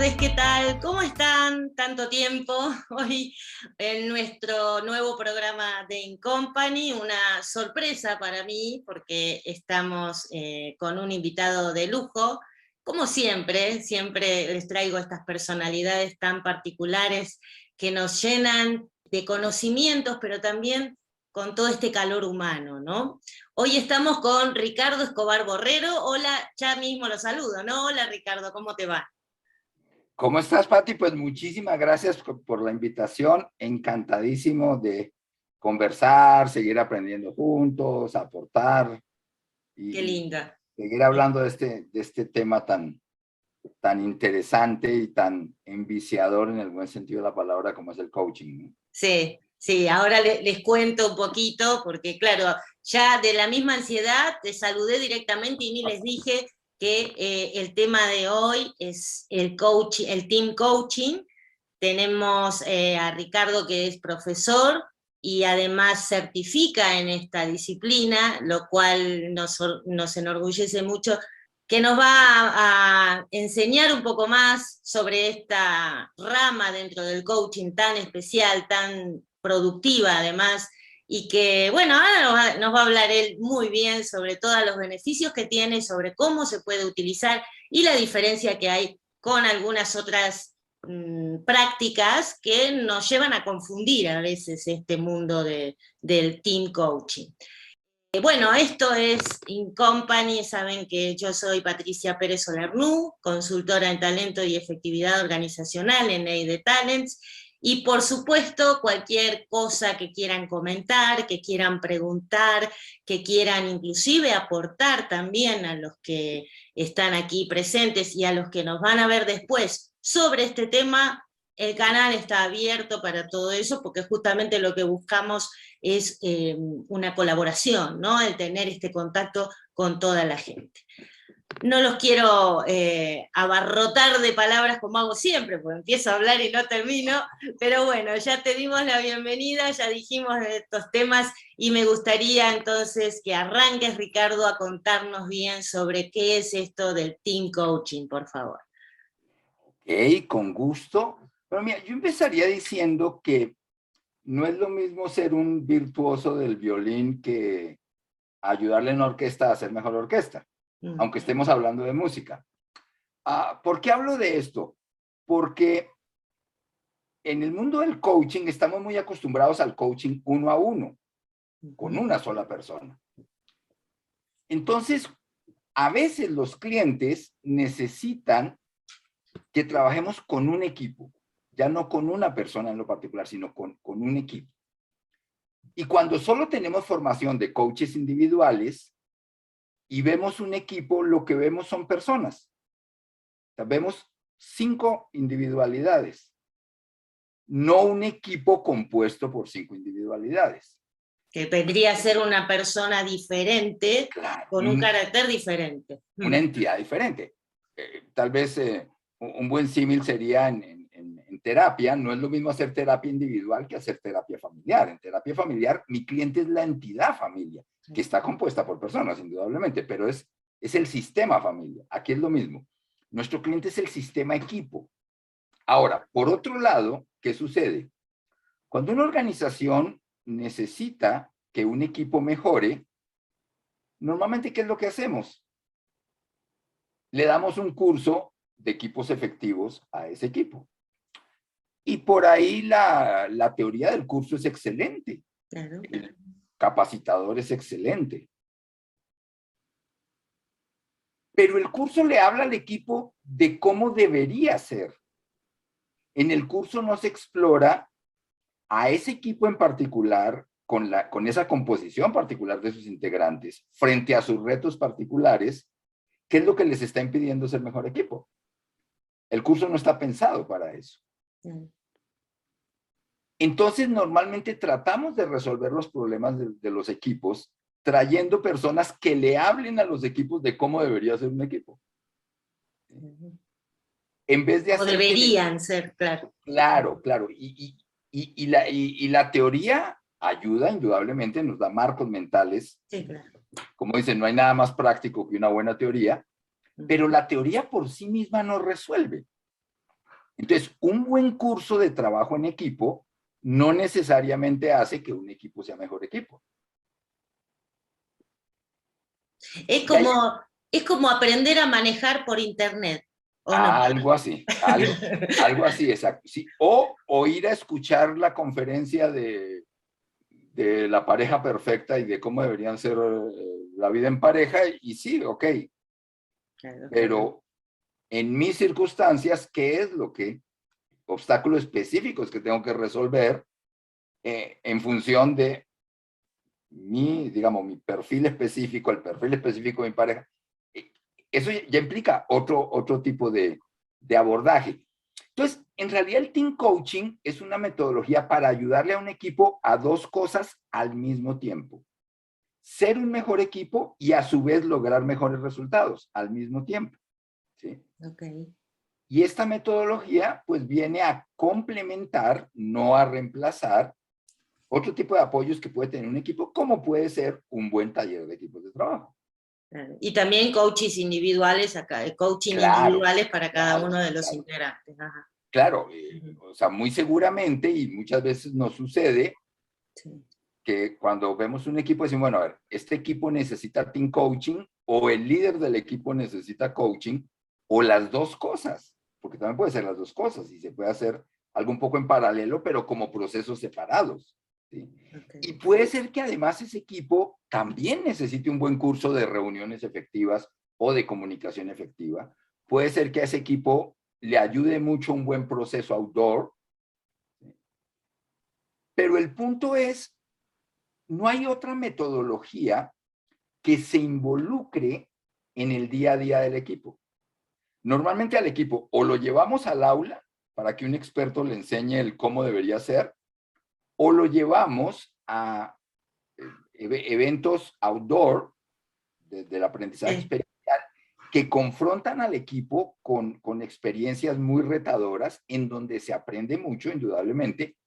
tardes, ¿qué tal? ¿Cómo están? Tanto tiempo. Hoy en nuestro nuevo programa de InCompany, una sorpresa para mí porque estamos con un invitado de lujo. Como siempre, siempre les traigo estas personalidades tan particulares que nos llenan de conocimientos, pero también con todo este calor humano, ¿no? Hoy estamos con Ricardo Escobar Borrero. Hola, ya mismo lo saludo, ¿no? Hola Ricardo, ¿cómo te va? ¿Cómo estás, Pati? Pues muchísimas gracias por la invitación. Encantadísimo de conversar, seguir aprendiendo juntos, aportar Qué y linda. seguir hablando de este tema tan interesante y tan enviciador en el buen sentido de la palabra como es el coaching, ¿no? Sí, sí, ahora les cuento un poquito, porque claro, ya de la misma ansiedad te saludé directamente y ni les dije que el tema de hoy es el coaching, el team coaching. Tenemos a Ricardo, que es profesor y además certifica en esta disciplina, lo cual nos enorgullece mucho, que nos va a enseñar un poco más sobre esta rama dentro del coaching tan especial, tan productiva además, y que, bueno, ahora nos va a hablar él muy bien sobre todos los beneficios que tiene, sobre cómo se puede utilizar y la diferencia que hay con algunas otras prácticas que nos llevan a confundir a veces este mundo del team coaching. Bueno, esto es InCompany. Saben que yo soy Patricia Pérez Solernú, consultora en talento y efectividad organizacional en Neide Talents, y por supuesto cualquier cosa que quieran comentar, que quieran preguntar, que quieran inclusive aportar también a los que están aquí presentes y a los que nos van a ver después sobre este tema. El canal está abierto para todo eso, porque justamente lo que buscamos es una colaboración, ¿no? El tener este contacto con toda la gente. No los quiero abarrotar de palabras como hago siempre, porque empiezo a hablar y no termino, pero bueno, ya te dimos la bienvenida, ya dijimos de estos temas, y me gustaría entonces que arranques, Ricardo, a contarnos bien sobre qué es esto del team coaching, por favor. Ok, con gusto. Pero mira, yo empezaría diciendo que no es lo mismo ser un virtuoso del violín que ayudarle en una orquesta a hacer mejor orquesta, aunque estemos hablando de música. ¿Por qué hablo de esto? Porque en el mundo del coaching estamos muy acostumbrados al coaching uno a uno, con una sola persona. Entonces, a veces los clientes necesitan que trabajemos con un equipo, ya no con una persona en lo particular, sino con un equipo. Y cuando solo tenemos formación de coaches individuales y vemos un equipo, lo que vemos son personas. O sea, vemos 5 individualidades, no un equipo compuesto por 5 individualidades. Que vendría a ser una persona diferente, Claro, con un carácter diferente. Una entidad diferente. Tal vez un buen símil sería en terapia. No es lo mismo hacer terapia individual que hacer terapia familiar. En terapia familiar, mi cliente es la entidad familia, que está compuesta por personas, indudablemente, pero es el sistema familia. Aquí es lo mismo. Nuestro cliente es el sistema equipo. Ahora, por otro lado, ¿qué sucede? Cuando una organización necesita que un equipo mejore, normalmente, ¿qué es lo que hacemos? Le damos un curso de equipos efectivos a ese equipo. Y por ahí la teoría del curso es excelente. Claro. El capacitador es excelente. Pero el curso le habla al equipo de cómo debería ser. En el curso no se explora a ese equipo en particular, con esa composición particular de sus integrantes, frente a sus retos particulares, qué es lo que les está impidiendo ser mejor equipo. El curso no está pensado para eso. Entonces, normalmente tratamos de resolver los problemas de los equipos trayendo personas que le hablen a los equipos de cómo debería ser un equipo. En vez de hacer... O deberían ser, claro. Claro, claro. Y la teoría ayuda, indudablemente, nos da marcos mentales. Sí, claro. Como dicen, no hay nada más práctico que una buena teoría, pero la teoría por sí misma no resuelve. Entonces, un buen curso de trabajo en equipo no necesariamente hace que un equipo sea mejor equipo. Es Y hay como, es como aprender a manejar por internet, ¿o no? algo así, algo así, exacto. Sí. O ir a escuchar la conferencia de la pareja perfecta y de cómo deberían ser la vida en pareja, y sí, ok, Claro, claro. pero en mis circunstancias, ¿qué es lo que, obstáculos específicos que tengo que resolver en función de mi, digamos, mi perfil específico, el perfil específico de mi pareja? Eso ya implica otro tipo de abordaje. Entonces, en realidad el team coaching es una metodología para ayudarle a un equipo a dos cosas al mismo tiempo. Ser un mejor equipo y a su vez lograr mejores resultados al mismo tiempo. ¿Sí? Okay. Y esta metodología pues viene a complementar, no a reemplazar, otro tipo de apoyos que puede tener un equipo, como puede ser un buen taller de equipos de trabajo. Claro. Y también coaches individuales, coaching Claro, individuales para cada claro, uno de los claro. integrantes. Ajá. Claro, o sea, muy seguramente y muchas veces nos sucede Sí. que cuando vemos un equipo decimos, bueno, a ver, este equipo necesita team coaching o el líder del equipo necesita coaching o las dos cosas, porque también puede ser las dos cosas y se puede hacer algo un poco en paralelo, pero como procesos separados. ¿Sí? Okay. Y puede ser que además ese equipo también necesite un buen curso de reuniones efectivas o de comunicación efectiva. Puede ser que a ese equipo le ayude mucho un buen proceso outdoor. ¿Sí? Pero el punto es, no hay otra metodología que se involucre en el día a día del equipo. Normalmente al equipo o lo llevamos al aula para que un experto le enseñe el cómo debería ser, o lo llevamos a eventos outdoor del aprendizaje Sí. experiencial que confrontan al equipo con experiencias muy retadoras en donde se aprende mucho, indudablemente,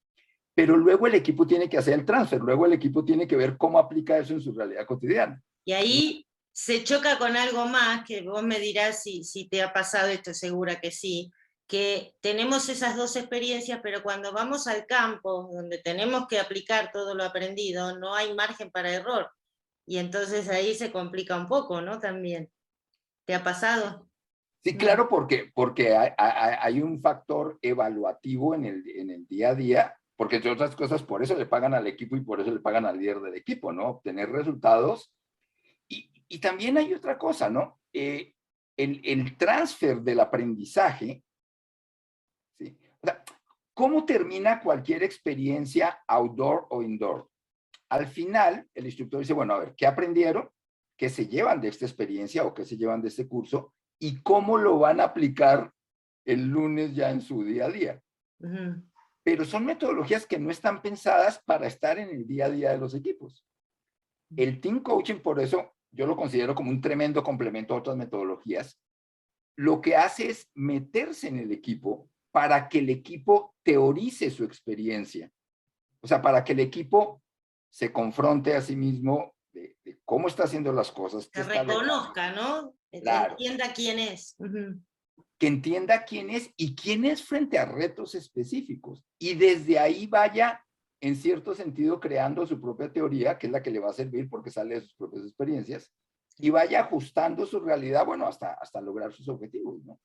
pero luego el equipo tiene que hacer el transfer, luego el equipo tiene que ver cómo aplica eso en su realidad cotidiana. Y ahí se choca con algo más, que vos me dirás si te ha pasado, estoy segura que sí, que tenemos esas dos experiencias, pero cuando vamos al campo, donde tenemos que aplicar todo lo aprendido, no hay margen para error. Y entonces ahí se complica un poco, ¿no? También. ¿Te ha pasado? Sí, claro, porque hay un factor evaluativo en el día a día, porque entre otras cosas, por eso le pagan al equipo y por eso le pagan al líder del equipo, ¿no? Obtener resultados. Y también hay otra cosa, ¿no? El transfer del aprendizaje, ¿sí? O sea, ¿cómo termina cualquier experiencia outdoor o indoor? Al final, el instructor dice, bueno, a ver, ¿qué aprendieron? ¿Qué se llevan de esta experiencia o qué se llevan de este curso? ¿Y cómo lo van a aplicar el lunes ya en su día a día? Uh-huh. Pero son metodologías que no están pensadas para estar en el día a día de los equipos. El team coaching, por eso, yo lo considero como un tremendo complemento a otras metodologías. Lo que hace es meterse en el equipo para que el equipo teorice su experiencia. O sea, para que el equipo se confronte a sí mismo de cómo está haciendo las cosas, qué Que está logrando. reconozca, ¿no? Claro, Entienda quién es. Uh-huh. que entienda quién es y quién es frente a retos específicos. Y desde ahí vaya, en cierto sentido, creando su propia teoría, que es la que le va a servir porque sale de sus propias experiencias, y vaya ajustando su realidad, bueno, hasta lograr sus objetivos, ¿no?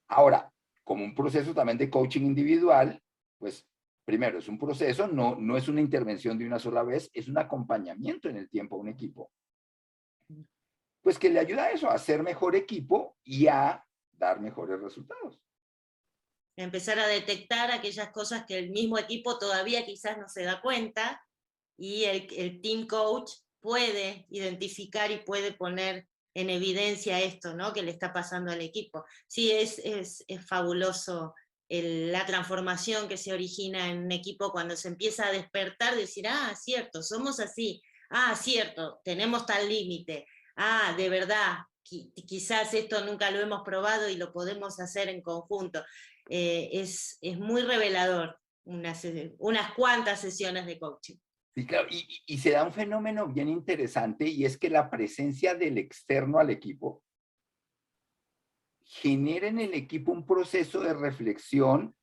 Ahora, como un proceso también de coaching individual, pues primero es un proceso, no es una intervención de una sola vez, es un acompañamiento en el tiempo a un equipo. Pues que le ayuda a eso, a ser mejor equipo y a dar mejores resultados. Empezar a detectar aquellas cosas que el mismo equipo todavía quizás no se da cuenta y el team coach puede identificar y puede poner en evidencia esto, ¿no? Que le está pasando al equipo. Sí, es fabuloso la transformación que se origina en un equipo cuando se empieza a despertar, decir, ah, cierto, somos así, ah, cierto, tenemos tal límite, ah, de verdad, quizás esto nunca lo hemos probado y lo podemos hacer en conjunto. Es muy revelador unas cuantas sesiones de coaching. Sí, claro, y se da un fenómeno bien interesante y es que la presencia del externo al equipo genera en el equipo un proceso de reflexión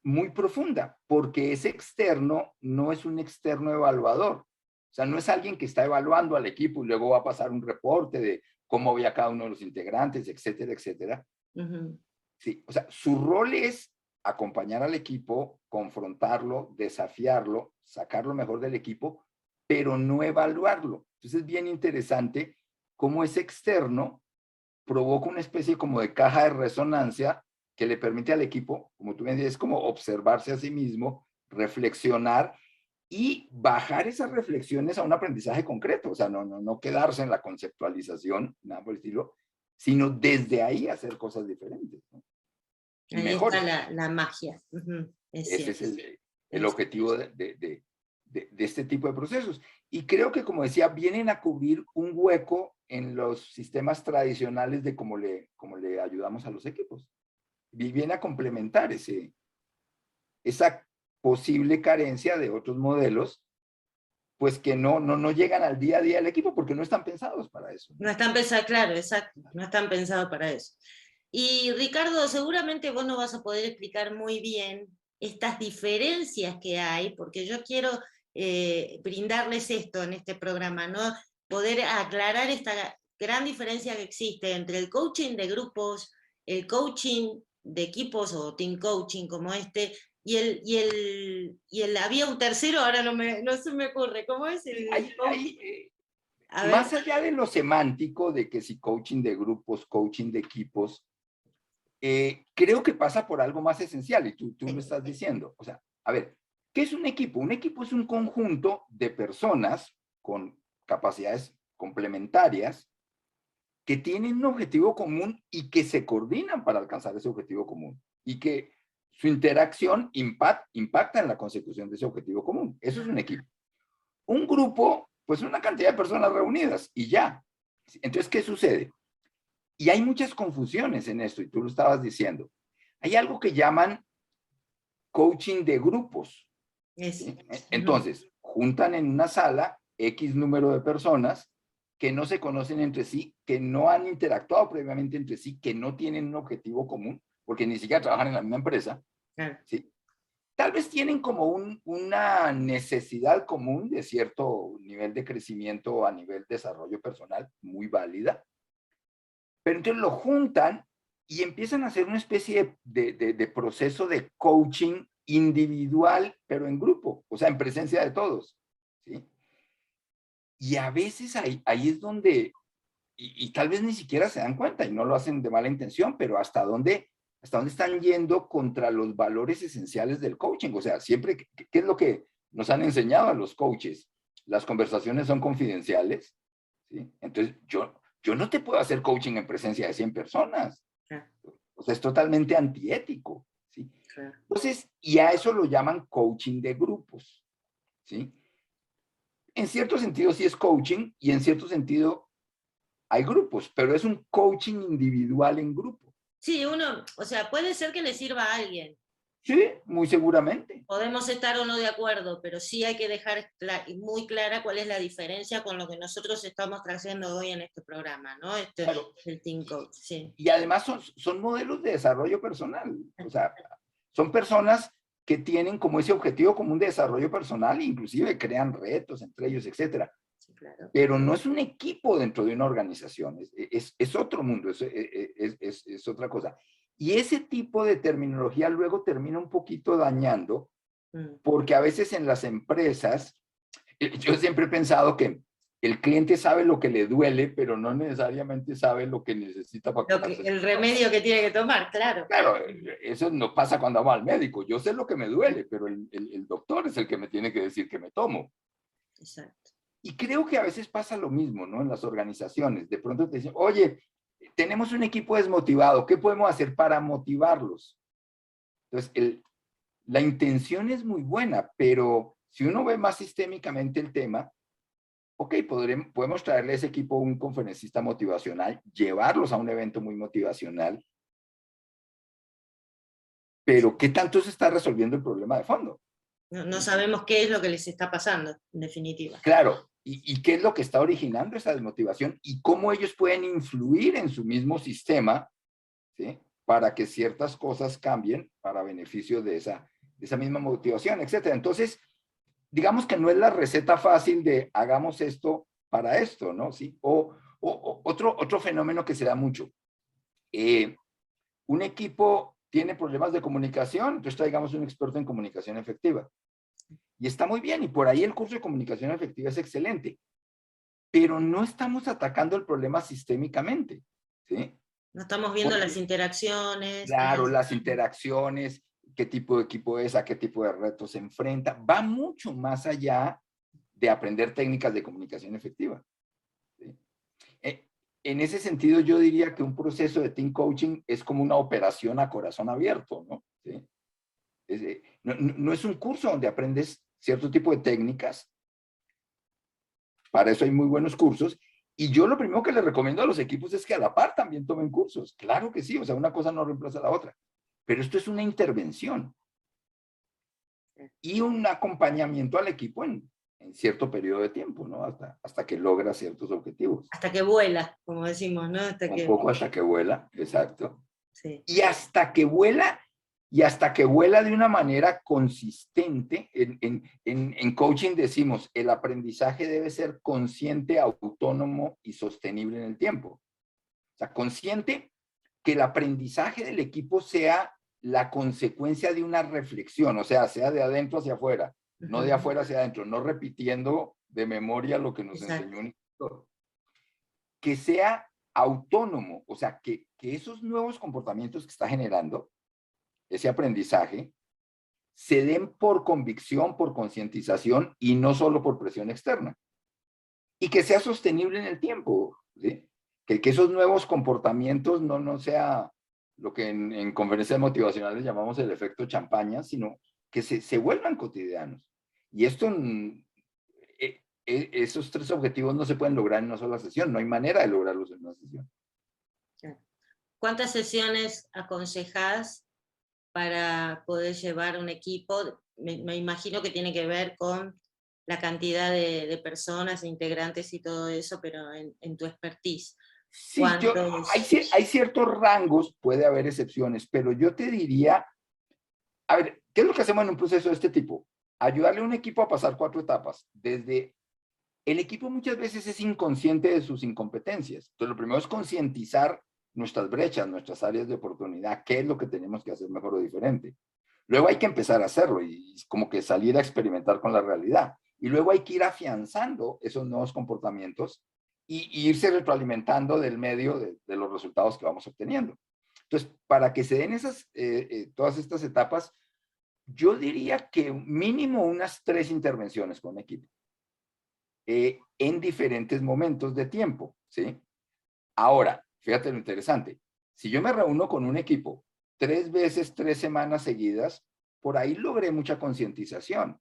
muy profunda, porque ese externo no es un externo evaluador. O sea, no es alguien que está evaluando al equipo y luego va a pasar un reporte de cómo veía cada uno de los integrantes, etcétera, etcétera. Sí, o sea, su rol es acompañar al equipo, confrontarlo, desafiarlo, sacar lo mejor del equipo, pero no evaluarlo. Entonces es bien interesante cómo ese externo provoca una especie como de caja de resonancia que le permite al equipo, como tú me dices, es como observarse a sí mismo, reflexionar y bajar esas reflexiones a un aprendizaje concreto. O sea, no quedarse en la conceptualización, nada por el estilo, sino desde ahí hacer cosas diferentes, ¿no? Y Ahí mejores. está la magia. Ese es el objetivo de este tipo de procesos. Y creo que, como decía, vienen a cubrir un hueco en los sistemas tradicionales de cómo le ayudamos a los equipos. Y viene a complementar esa posible carencia de otros modelos, pues que no llegan al día a día del equipo porque no están pensados para eso. No están pensados, claro, exacto, no están pensados para eso. Y Ricardo, seguramente vos nos vas a poder explicar muy bien estas diferencias que hay, porque yo quiero brindarles esto en este programa, ¿no? Poder aclarar esta gran diferencia que existe entre el coaching de grupos, el coaching de equipos o team coaching como este, había un tercero, ahora no se me ocurre, ¿cómo es? Más allá de lo semántico, de que si coaching de grupos, coaching de equipos, creo que pasa por algo más esencial, y tú lo estás diciendo. O sea, a ver, ¿qué es un equipo? Un equipo es un conjunto de personas con capacidades complementarias que tienen un objetivo común y que se coordinan para alcanzar ese objetivo común, y que su interacción impacta en la consecución de ese objetivo común. Eso es un equipo. Un grupo, pues una cantidad de personas reunidas y ya. Entonces, ¿qué sucede? Y hay muchas confusiones en esto, y tú lo estabas diciendo. Hay algo que llaman coaching de grupos. ¿Sí? Entonces, juntan en una sala X número de personas que no se conocen entre sí, que no han interactuado previamente entre sí, que no tienen un objetivo común, porque ni siquiera trabajan en la misma empresa. ¿Sí? Tal vez tienen como una necesidad común de cierto nivel de crecimiento a nivel desarrollo personal, muy válida, pero entonces lo juntan y empiezan a hacer una especie de proceso de coaching individual, pero en grupo, o sea, en presencia de todos, ¿sí? Y a veces ahí es donde, y tal vez ni siquiera se dan cuenta y no lo hacen de mala intención, pero hasta dónde están yendo contra los valores esenciales del coaching. O sea, siempre, ¿qué es lo que nos han enseñado a los coaches? Las conversaciones son confidenciales, ¿sí? Entonces, yo no te puedo hacer coaching en presencia de 100 personas. O sea, es totalmente antiético, ¿sí? Entonces, y a eso lo llaman coaching de grupos, ¿sí? En cierto sentido sí es coaching, y en cierto sentido hay grupos, pero es un coaching individual en grupo. Sí, o sea, puede ser que le sirva a alguien. Sí, muy seguramente. Podemos estar o no de acuerdo, pero sí hay que dejar muy clara cuál es la diferencia con lo que nosotros estamos trayendo hoy en este programa, ¿no? Claro. El Team Coach, sí. Y además son modelos de desarrollo personal. O sea, son personas que tienen como ese objetivo común de desarrollo personal, inclusive crean retos entre ellos, etcétera. Sí, claro. Pero no es un equipo dentro de una organización, es otro mundo, es otra cosa. Y ese tipo de terminología luego termina un poquito dañando, porque a veces en las empresas, yo siempre he pensado que el cliente sabe lo que le duele, pero no necesariamente sabe lo que necesita para el remedio que tiene que tomar, claro. Claro, eso no pasa cuando vamos al médico. Yo sé lo que me duele, pero el doctor es el que me tiene que decir que me tomo. Exacto. Y creo que a veces pasa lo mismo, ¿no? En las organizaciones. De pronto te dicen, oye, tenemos un equipo desmotivado, ¿qué podemos hacer para motivarlos? Entonces, la intención es muy buena, pero si uno ve más sistémicamente el tema, ok, podemos traerle a ese equipo un conferencista motivacional, llevarlos a un evento muy motivacional, pero ¿qué tanto se está resolviendo el problema de fondo? No sabemos qué es lo que les está pasando, en definitiva. Claro, y qué es lo que está originando esa desmotivación y cómo ellos pueden influir en su mismo sistema, ¿sí? Para que ciertas cosas cambien para beneficio de esa misma motivación, etcétera. Entonces, digamos que no es la receta fácil de hagamos esto para esto, ¿no? ¿Sí? Otro fenómeno que se da mucho. Un equipo tiene problemas de comunicación, entonces traigamos un experto en comunicación efectiva. Y está muy bien, y por ahí el curso de comunicación efectiva es excelente. Pero no estamos atacando el problema sistémicamente, ¿sí? No estamos viendo las interacciones. Claro, las interacciones, qué tipo de equipo es, a qué tipo de retos se enfrenta, va mucho más allá de aprender técnicas de comunicación efectiva, ¿sí? En ese sentido, yo diría que un proceso de team coaching es como una operación a corazón abierto, ¿no? ¿Sí? No es un curso donde aprendes cierto tipo de técnicas, para eso hay muy buenos cursos, y yo lo primero que les recomiendo a los equipos es que a la par también tomen cursos. Claro que sí, o sea, una cosa no reemplaza a la otra. Pero esto es una intervención y un acompañamiento al equipo en cierto periodo de tiempo, ¿no? Hasta que logra ciertos objetivos. Hasta que vuela, como decimos, ¿no? Hasta que vuela, exacto. Sí. Y hasta que vuela de una manera consistente. En coaching decimos, el aprendizaje debe ser consciente, autónomo y sostenible en el tiempo. O sea, consciente que el aprendizaje del equipo sea la consecuencia de una reflexión, o sea de adentro hacia afuera, no de afuera hacia adentro, no repitiendo de memoria lo que nos enseñó un instructor. Que sea autónomo, o sea, que esos nuevos comportamientos que está generando, ese aprendizaje, se den por convicción, por concientización y no solo por presión externa. Y que sea sostenible en el tiempo, ¿sí? Que esos nuevos comportamientos no sea lo que en conferencias motivacionales llamamos el efecto champaña, sino que se vuelvan cotidianos. Y esto, esos tres objetivos no se pueden lograr en una sola sesión, no hay manera de lograrlos en una sesión. ¿Cuántas sesiones aconsejás para poder llevar un equipo? Me imagino que tiene que ver con la cantidad de personas, integrantes y todo eso, pero en tu expertise. Sí, hay ciertos rangos, puede haber excepciones, pero yo te diría, a ver, ¿qué es lo que hacemos en un proceso de este tipo? Ayudarle a un equipo a pasar 4 etapas. El equipo muchas veces es inconsciente de sus incompetencias. Entonces, lo primero es concientizar nuestras brechas, nuestras áreas de oportunidad, qué es lo que tenemos que hacer mejor o diferente. Luego hay que empezar a hacerlo y como que salir a experimentar con la realidad. Y luego hay que ir afianzando esos nuevos comportamientos y irse retroalimentando del medio de los resultados que vamos obteniendo. Entonces, para que se den todas estas etapas, yo diría que mínimo unas 3 intervenciones con equipo. En diferentes momentos de tiempo, ¿sí? Ahora, fíjate lo interesante. Si yo me reúno con un equipo 3 veces, 3 semanas seguidas, por ahí logré mucha concientización.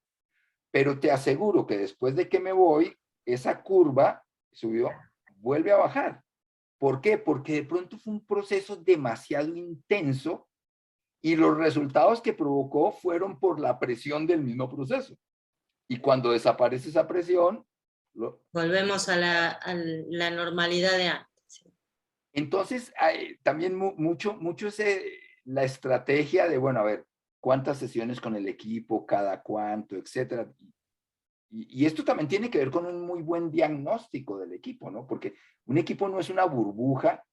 Pero te aseguro que después de que me voy, esa curva subió, vuelve a bajar. ¿Por qué? Porque de pronto fue un proceso demasiado intenso y los resultados que provocó fueron por la presión del mismo proceso. Y cuando desaparece esa presión, volvemos a la normalidad de antes. Entonces, también mucho es la estrategia de, bueno, a ver, cuántas sesiones con el equipo, cada cuánto, etcétera. Y esto también tiene que ver con un muy buen diagnóstico del equipo, ¿no? Porque un equipo no es una burbuja,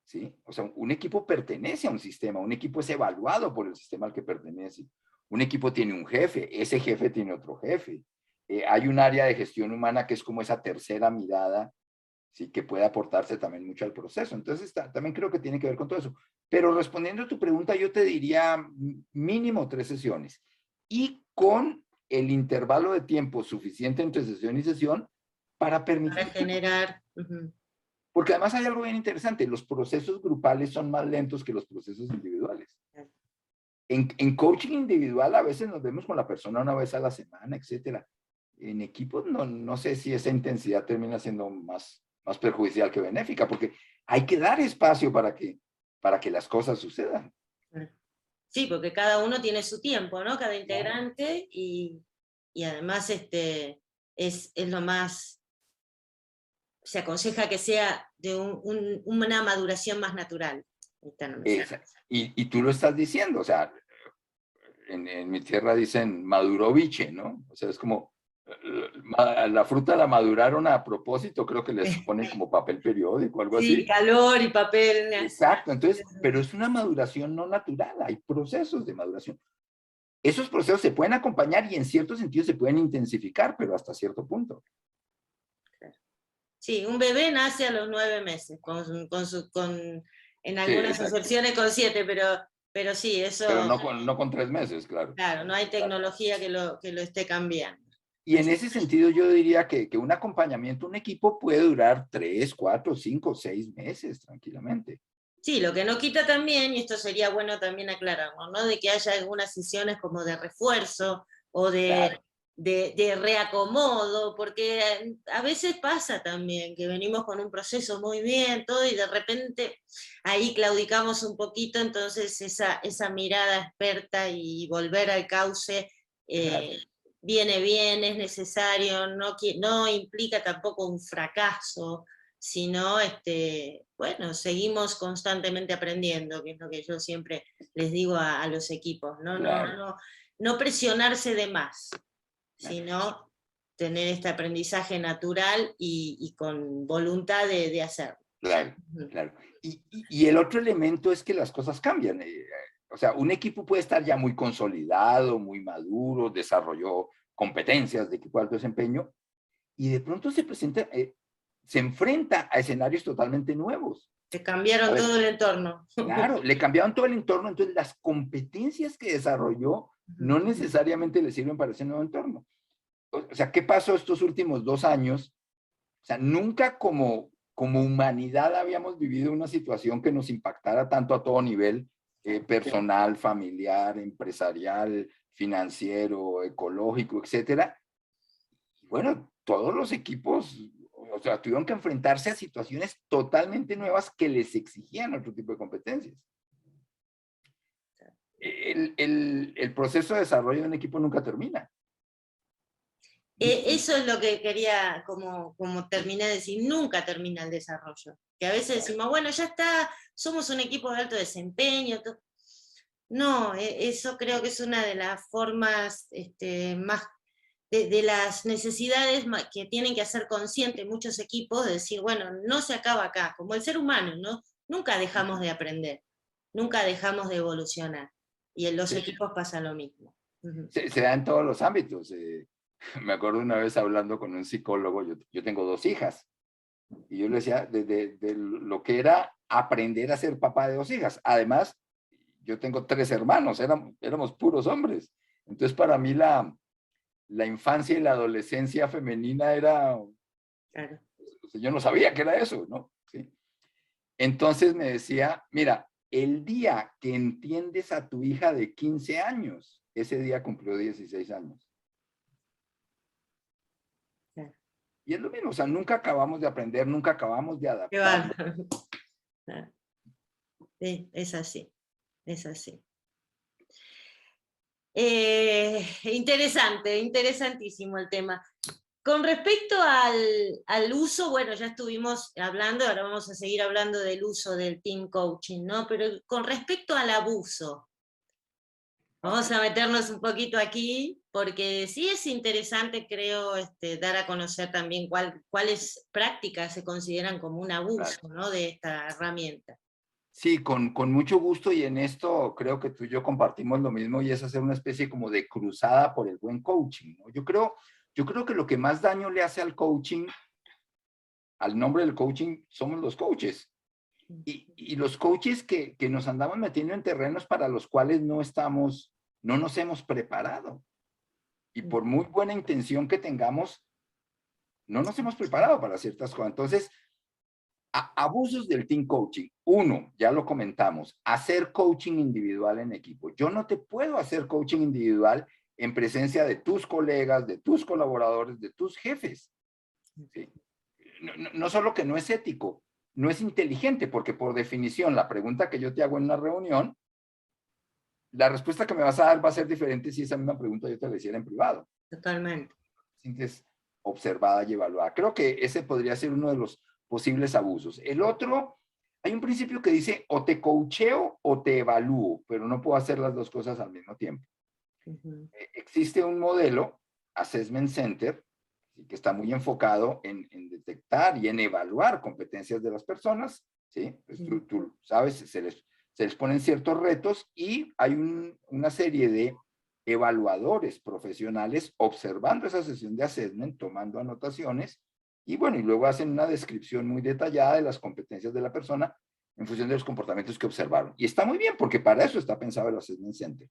¿sí? O sea, un equipo pertenece a un sistema, un equipo es evaluado por el sistema al que pertenece. Un equipo tiene un jefe, ese jefe tiene otro jefe. Hay un área de gestión humana que es como esa tercera mirada, ¿sí? Que puede aportarse también mucho al proceso. Entonces, también creo que tiene que ver con todo eso. Pero respondiendo a tu pregunta, yo te diría mínimo 3 sesiones. Y con el intervalo de tiempo suficiente entre sesión y sesión para permitir... Para generar... Porque además hay algo bien interesante. Los procesos grupales son más lentos que los procesos individuales. En coaching individual a veces nos vemos con la persona una vez a la semana, etcétera. En equipos no sé si esa intensidad termina siendo más perjudicial que benéfica, porque hay que dar espacio para que las cosas sucedan. Sí, porque cada uno tiene su tiempo, ¿no? Cada integrante y además es lo más, se aconseja que sea de una maduración más natural. Y tú lo estás diciendo, o sea, en mi tierra dicen maduró biche, ¿no? O sea, es como, la fruta la maduraron a propósito, creo que les ponen como papel periódico, algo así. Sí, calor y papel. Exacto, entonces, pero es una maduración no natural, hay procesos de maduración. Esos procesos se pueden acompañar y en cierto sentido se pueden intensificar, pero hasta cierto punto. Sí, un bebé nace a los 9 meses, en algunas excepciones con 7, pero sí, eso... Pero no con 3 meses, claro. Claro, no hay tecnología que lo esté cambiando. Y en ese sentido yo diría que un acompañamiento, un equipo puede durar 3, 4, 5, 6 meses tranquilamente. Sí, lo que no quita también, y esto sería bueno también aclararlo, ¿no? De que haya algunas sesiones como de refuerzo o de reacomodo, porque a veces pasa también que venimos con un proceso muy bien, todo, y de repente ahí claudicamos un poquito, entonces esa mirada experta y volver al cauce viene bien, es necesario, no implica tampoco un fracaso, sino, bueno, seguimos constantemente aprendiendo, que es lo que yo siempre les digo a los equipos, no presionarse de más, sino tener este aprendizaje natural y con voluntad de hacerlo. Claro, claro. Y el otro elemento es que las cosas cambian. O sea, un equipo puede estar ya muy consolidado, muy maduro, desarrolló competencias de equipo de alto desempeño, y de pronto se enfrenta a escenarios totalmente nuevos. Se cambiaron todo el entorno. Claro, le cambiaron todo el entorno, entonces las competencias que desarrolló no necesariamente le sirven para ese nuevo entorno. O sea, ¿qué pasó estos últimos 2 años? O sea, nunca como humanidad habíamos vivido una situación que nos impactara tanto a todo nivel, personal, familiar, empresarial, financiero, ecológico, etcétera. Y bueno, todos los equipos, o sea, tuvieron que enfrentarse a situaciones totalmente nuevas que les exigían otro tipo de competencias. El proceso de desarrollo de un equipo nunca termina. Eso es lo que quería, como terminé de decir, nunca termina el desarrollo. Que a veces decimos, bueno, ya está, somos un equipo de alto desempeño. No, eso creo que es una de las formas más de las necesidades que tienen que hacer conscientes muchos equipos, de decir, bueno, no se acaba acá, como el ser humano, ¿no? Nunca dejamos de aprender, nunca dejamos de evolucionar. Y en los equipos pasa lo mismo. Se da en todos los ámbitos. Me acuerdo una vez hablando con un psicólogo, yo tengo 2 hijas, y yo le decía de lo que era aprender a ser papá de 2 hijas. Además, yo tengo 3 hermanos, éramos puros hombres. Entonces, para mí la infancia y la adolescencia femenina era... Claro. Yo no sabía qué era eso, ¿no? ¿Sí? Entonces me decía, mira, el día que entiendes a tu hija de 15 años, ese día cumplió 16 años. Claro. Y es lo mismo, o sea, nunca acabamos de aprender, nunca acabamos de adaptar. Claro. Sí, es así, es así. Interesante, interesantísimo el tema. Con respecto al uso, bueno, ya estuvimos hablando, ahora vamos a seguir hablando del uso del team coaching, ¿no? Pero con respecto al abuso, vamos a meternos un poquito aquí, porque sí es interesante, creo, dar a conocer también cuáles prácticas se consideran como un abuso, claro, ¿no? De esta herramienta. Sí, con mucho gusto, y en esto creo que tú y yo compartimos lo mismo, y es hacer una especie como de cruzada por el buen coaching, ¿no? Yo creo que lo que más daño le hace al coaching, al nombre del coaching, somos los coaches. Y los coaches que nos andamos metiendo en terrenos para los cuales no nos hemos preparado. Y por muy buena intención que tengamos, no nos hemos preparado para ciertas cosas. Entonces, abusos del team coaching. 1, ya lo comentamos, hacer coaching individual en equipo. Yo no te puedo hacer coaching individual en presencia de tus colegas, de tus colaboradores, de tus jefes. ¿Sí? No solo que no es ético, no es inteligente, porque por definición la pregunta que yo te hago en una reunión, la respuesta que me vas a dar va a ser diferente si esa misma pregunta yo te la hiciera en privado. Totalmente. Entonces, observada y evaluada. Creo que ese podría ser uno de los posibles abusos. El otro, hay un principio que dice o te coacheo o te evalúo, pero no puedo hacer las dos cosas al mismo tiempo. Existe un modelo, Assessment Center, que está muy enfocado en detectar y en evaluar competencias de las personas, ¿sí? Pues tú sabes, se les ponen ciertos retos y hay una serie de evaluadores profesionales observando esa sesión de assessment, tomando anotaciones, y bueno, y luego hacen una descripción muy detallada de las competencias de la persona en función de los comportamientos que observaron. Y está muy bien, porque para eso está pensado el Assessment Center.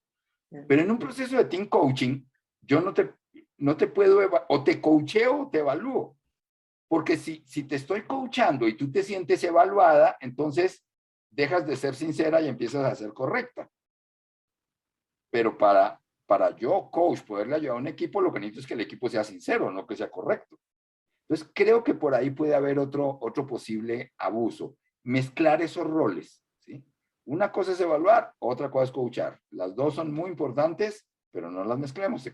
Pero en un proceso de team coaching, yo no te puedo, o te coacheo o te evalúo. Porque si te estoy coachando y tú te sientes evaluada, entonces dejas de ser sincera y empiezas a ser correcta. Pero para yo, coach, poderle ayudar a un equipo, lo que necesito es que el equipo sea sincero, no que sea correcto. Entonces, creo que por ahí puede haber otro posible abuso. Mezclar esos roles, ¿sí? Una cosa es evaluar, otra cosa es coachar. Las dos son muy importantes, pero no las mezclemos,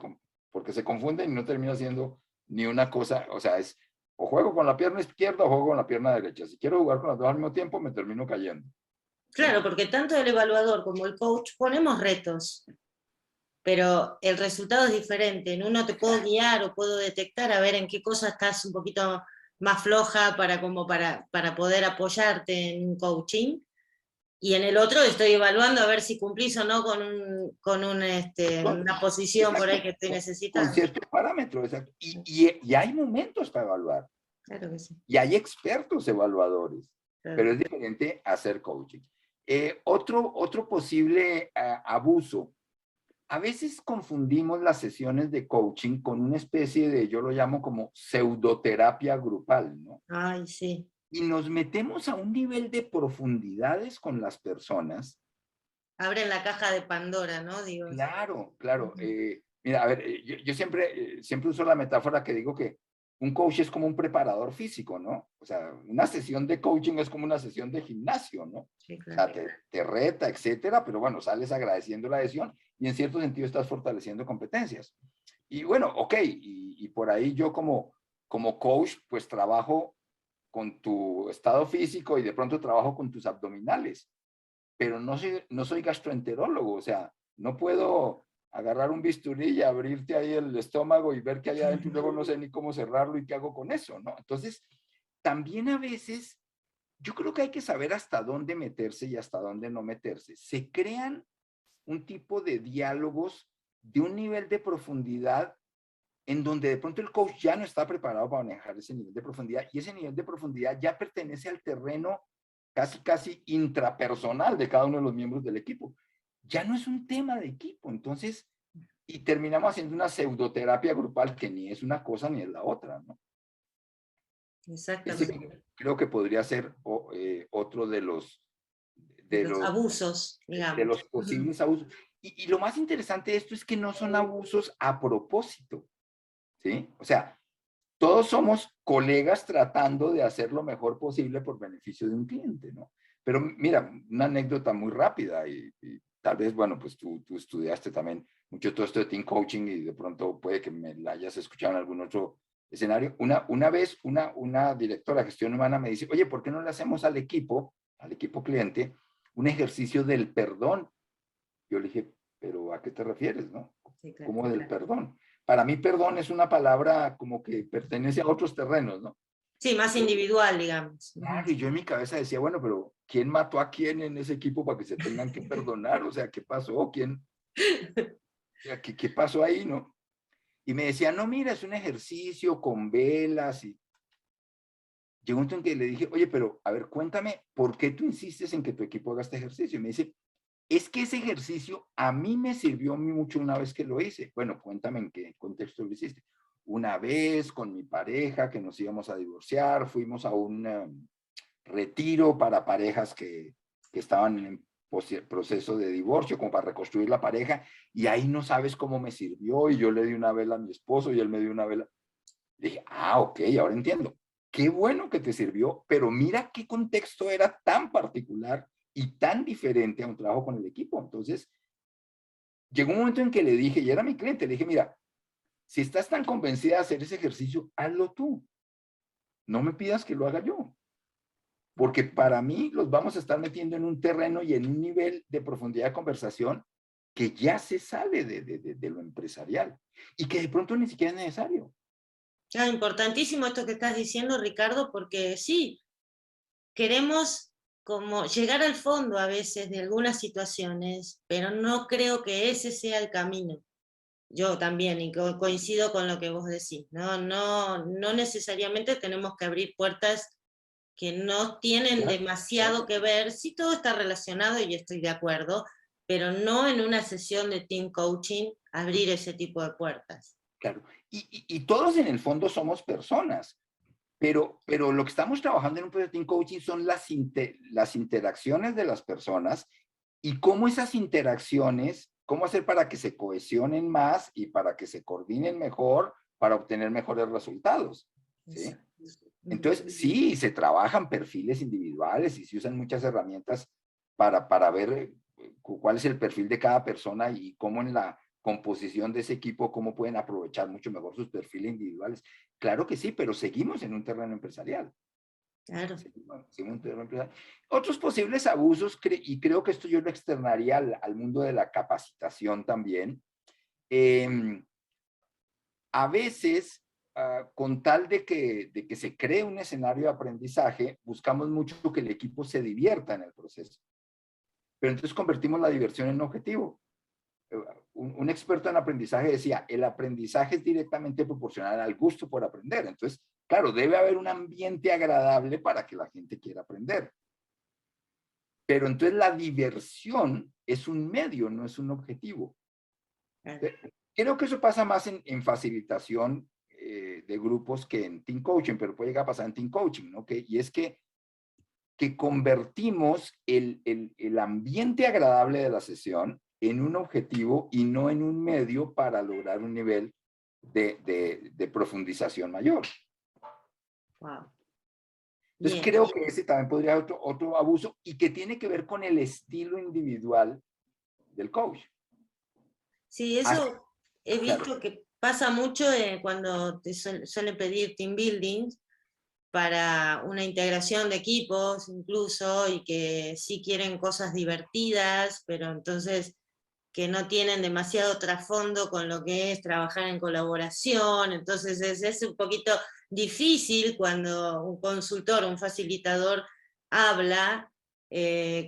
porque se confunden y no termina siendo ni una cosa, o sea, es o juego con la pierna izquierda o juego con la pierna derecha. Si quiero jugar con las dos al mismo tiempo, me termino cayendo. Claro, porque tanto el evaluador como el coach ponemos retos, pero el resultado es diferente. En uno te puedo guiar o puedo detectar a ver en qué cosa estás un poquito más floja para poder apoyarte en un coaching, y en el otro estoy evaluando a ver si cumplís o no con una posición por ahí que estoy necesitando. Con ciertos parámetros, exacto. Y hay momentos para evaluar. Claro que sí. Y hay expertos evaluadores, claro, pero es diferente hacer coaching. Otro posible abuso. A veces confundimos las sesiones de coaching con una especie de, yo lo llamo como pseudoterapia grupal, ¿no? Ay, sí. Y nos metemos a un nivel de profundidades con las personas. Abren la caja de Pandora, ¿no? Digo. Claro, claro. Mira, a ver, yo siempre uso la metáfora que digo que un coach es como un preparador físico, ¿no? O sea, una sesión de coaching es como una sesión de gimnasio, ¿no? Sí, claro. O sea, te reta, etcétera, pero bueno, sales agradeciendo la adhesión y en cierto sentido estás fortaleciendo competencias. Y bueno, ok, y por ahí yo como coach, pues trabajo con tu estado físico y de pronto trabajo con tus abdominales, pero no soy gastroenterólogo, o sea, no puedo agarrar un bisturí y abrirte ahí el estómago y ver qué hay adentro y luego no sé ni cómo cerrarlo y qué hago con eso, ¿no? Entonces, también a veces, yo creo que hay que saber hasta dónde meterse y hasta dónde no meterse. Se crean un tipo de diálogos de un nivel de profundidad en donde de pronto el coach ya no está preparado para manejar ese nivel de profundidad y ese nivel de profundidad ya pertenece al terreno casi intrapersonal de cada uno de los miembros del equipo. Ya no es un tema de equipo, entonces, y terminamos haciendo una pseudoterapia grupal que ni es una cosa ni es la otra, ¿no? Exactamente. Creo que podría ser otro de los abusos, digamos. De los posibles abusos. Y lo más interesante de esto es que no son abusos a propósito, ¿sí? O sea, todos somos colegas tratando de hacer lo mejor posible por beneficio de un cliente, ¿no? Pero mira, una anécdota muy rápida y tal vez, bueno, pues tú estudiaste también mucho todo esto de team coaching y de pronto puede que me la hayas escuchado en algún otro escenario. Una vez una directora de gestión humana me dice, oye, ¿por qué no le hacemos al equipo cliente, un ejercicio del perdón? Yo le dije, ¿pero a qué te refieres, no? Sí, claro, ¿cómo del perdón? Para mí perdón es una palabra como que pertenece a otros terrenos, ¿no? Sí, más individual, digamos. Claro, y yo en mi cabeza decía, bueno, pero ¿quién mató a quién en ese equipo para que se tengan que perdonar? O sea, ¿qué pasó? ¿Qué pasó ahí, no? Y me decía, no, mira, es un ejercicio con velas y... Llegó un momento en que le dije, oye, pero a ver, cuéntame, ¿por qué tú insistes en que tu equipo haga este ejercicio? Y me dice, es que ese ejercicio a mí me sirvió mucho una vez que lo hice. Bueno, cuéntame en qué contexto lo hiciste. Una vez con mi pareja que nos íbamos a divorciar, fuimos a un retiro para parejas que estaban en proceso de divorcio, como para reconstruir la pareja, y ahí no sabes cómo me sirvió, y yo le di una vela a mi esposo y él me dio una vela. Le dije, ok, ahora entiendo. Qué bueno que te sirvió, pero mira qué contexto era tan particular y tan diferente a un trabajo con el equipo. Entonces, llegó un momento en que le dije, y era mi cliente, le dije, mira, si estás tan convencida de hacer ese ejercicio, hazlo tú. No me pidas que lo haga yo. Porque para mí los vamos a estar metiendo en un terreno y en un nivel de profundidad de conversación que ya se sale de lo empresarial y que de pronto ni siquiera es necesario. Ah, importantísimo esto que estás diciendo, Ricardo, porque sí, queremos como llegar al fondo a veces de algunas situaciones, pero no creo que ese sea el camino. Yo también, y coincido con lo que vos decís, no necesariamente tenemos que abrir puertas que no tienen demasiado que ver, sí todo está relacionado y estoy de acuerdo, pero no en una sesión de team coaching abrir ese tipo de puertas. Claro, y todos en el fondo somos personas, pero lo que estamos trabajando en un proyecto de team coaching son las interacciones de las personas y cómo esas interacciones, cómo hacer para que se cohesionen más y para que se coordinen mejor para obtener mejores resultados, ¿sí? Entonces, sí, se trabajan perfiles individuales y se usan muchas herramientas para ver cuál es el perfil de cada persona y cómo en la composición de ese equipo, cómo pueden aprovechar mucho mejor sus perfiles individuales. Claro que sí, pero seguimos en un terreno empresarial. Claro. Seguimos en un terreno empresarial. Otros posibles abusos, y creo que esto yo lo externaría al mundo de la capacitación también. A veces, con tal de que se cree un escenario de aprendizaje, buscamos mucho que el equipo se divierta en el proceso. Pero entonces convertimos la diversión en objetivo. Un experto en aprendizaje decía, el aprendizaje es directamente proporcional al gusto por aprender. Entonces, claro, debe haber un ambiente agradable para que la gente quiera aprender. Pero entonces la diversión es un medio, no es un objetivo. Creo que eso pasa más en facilitación de grupos que en team coaching, pero puede llegar a pasar en team coaching, ¿no? Y es que convertimos el ambiente agradable de la sesión en un objetivo y no en un medio para lograr un nivel de profundización mayor. Wow. Entonces creo que ese también podría ser otro abuso y que tiene que ver con el estilo individual del coach. Sí, eso he visto que pasa mucho cuando te suelen pedir team buildings para una integración de equipos incluso, y que sí quieren cosas divertidas, pero entonces que no tienen demasiado trasfondo con lo que es trabajar en colaboración. Entonces es un poquito difícil cuando un consultor, un facilitador habla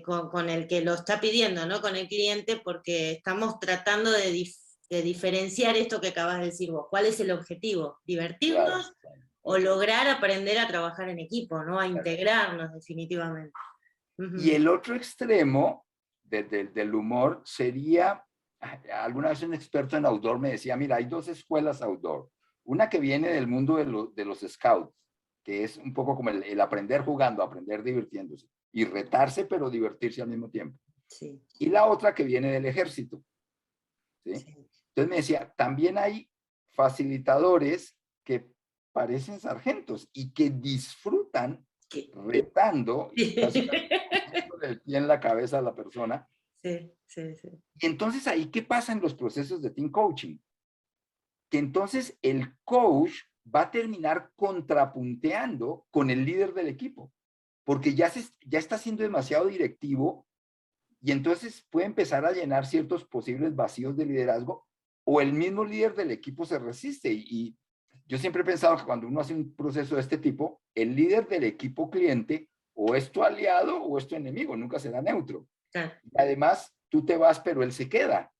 con el que lo está pidiendo, ¿no? Con el cliente, porque estamos tratando de diferenciar esto que acabas de decir vos. ¿Cuál es el objetivo? ¿Divertirnos? Claro. O lograr aprender a trabajar en equipo, ¿no? A integrarnos definitivamente. Y el otro extremo del humor sería, alguna vez un experto en outdoor me decía, mira, hay dos escuelas outdoor. Una que viene del mundo de los scouts, que es un poco como el aprender jugando, aprender divirtiéndose, y retarse, pero divertirse al mismo tiempo. Sí. Y la otra que viene del ejército. ¿Sí? Sí. Entonces me decía, también hay facilitadores que parecen sargentos y que disfrutan retando y casi el pie en la cabeza a la persona. Sí, sí, sí. Y entonces ahí, ¿qué pasa en los procesos de team coaching? Que entonces el coach va a terminar contrapunteando con el líder del equipo, porque ya está siendo demasiado directivo y entonces puede empezar a llenar ciertos posibles vacíos de liderazgo, o el mismo líder del equipo se resiste. Y yo siempre he pensado que cuando uno hace un proceso de este tipo, el líder del equipo cliente o es tu aliado o es tu enemigo, nunca será neutro. Y además, tú te vas, pero él se queda.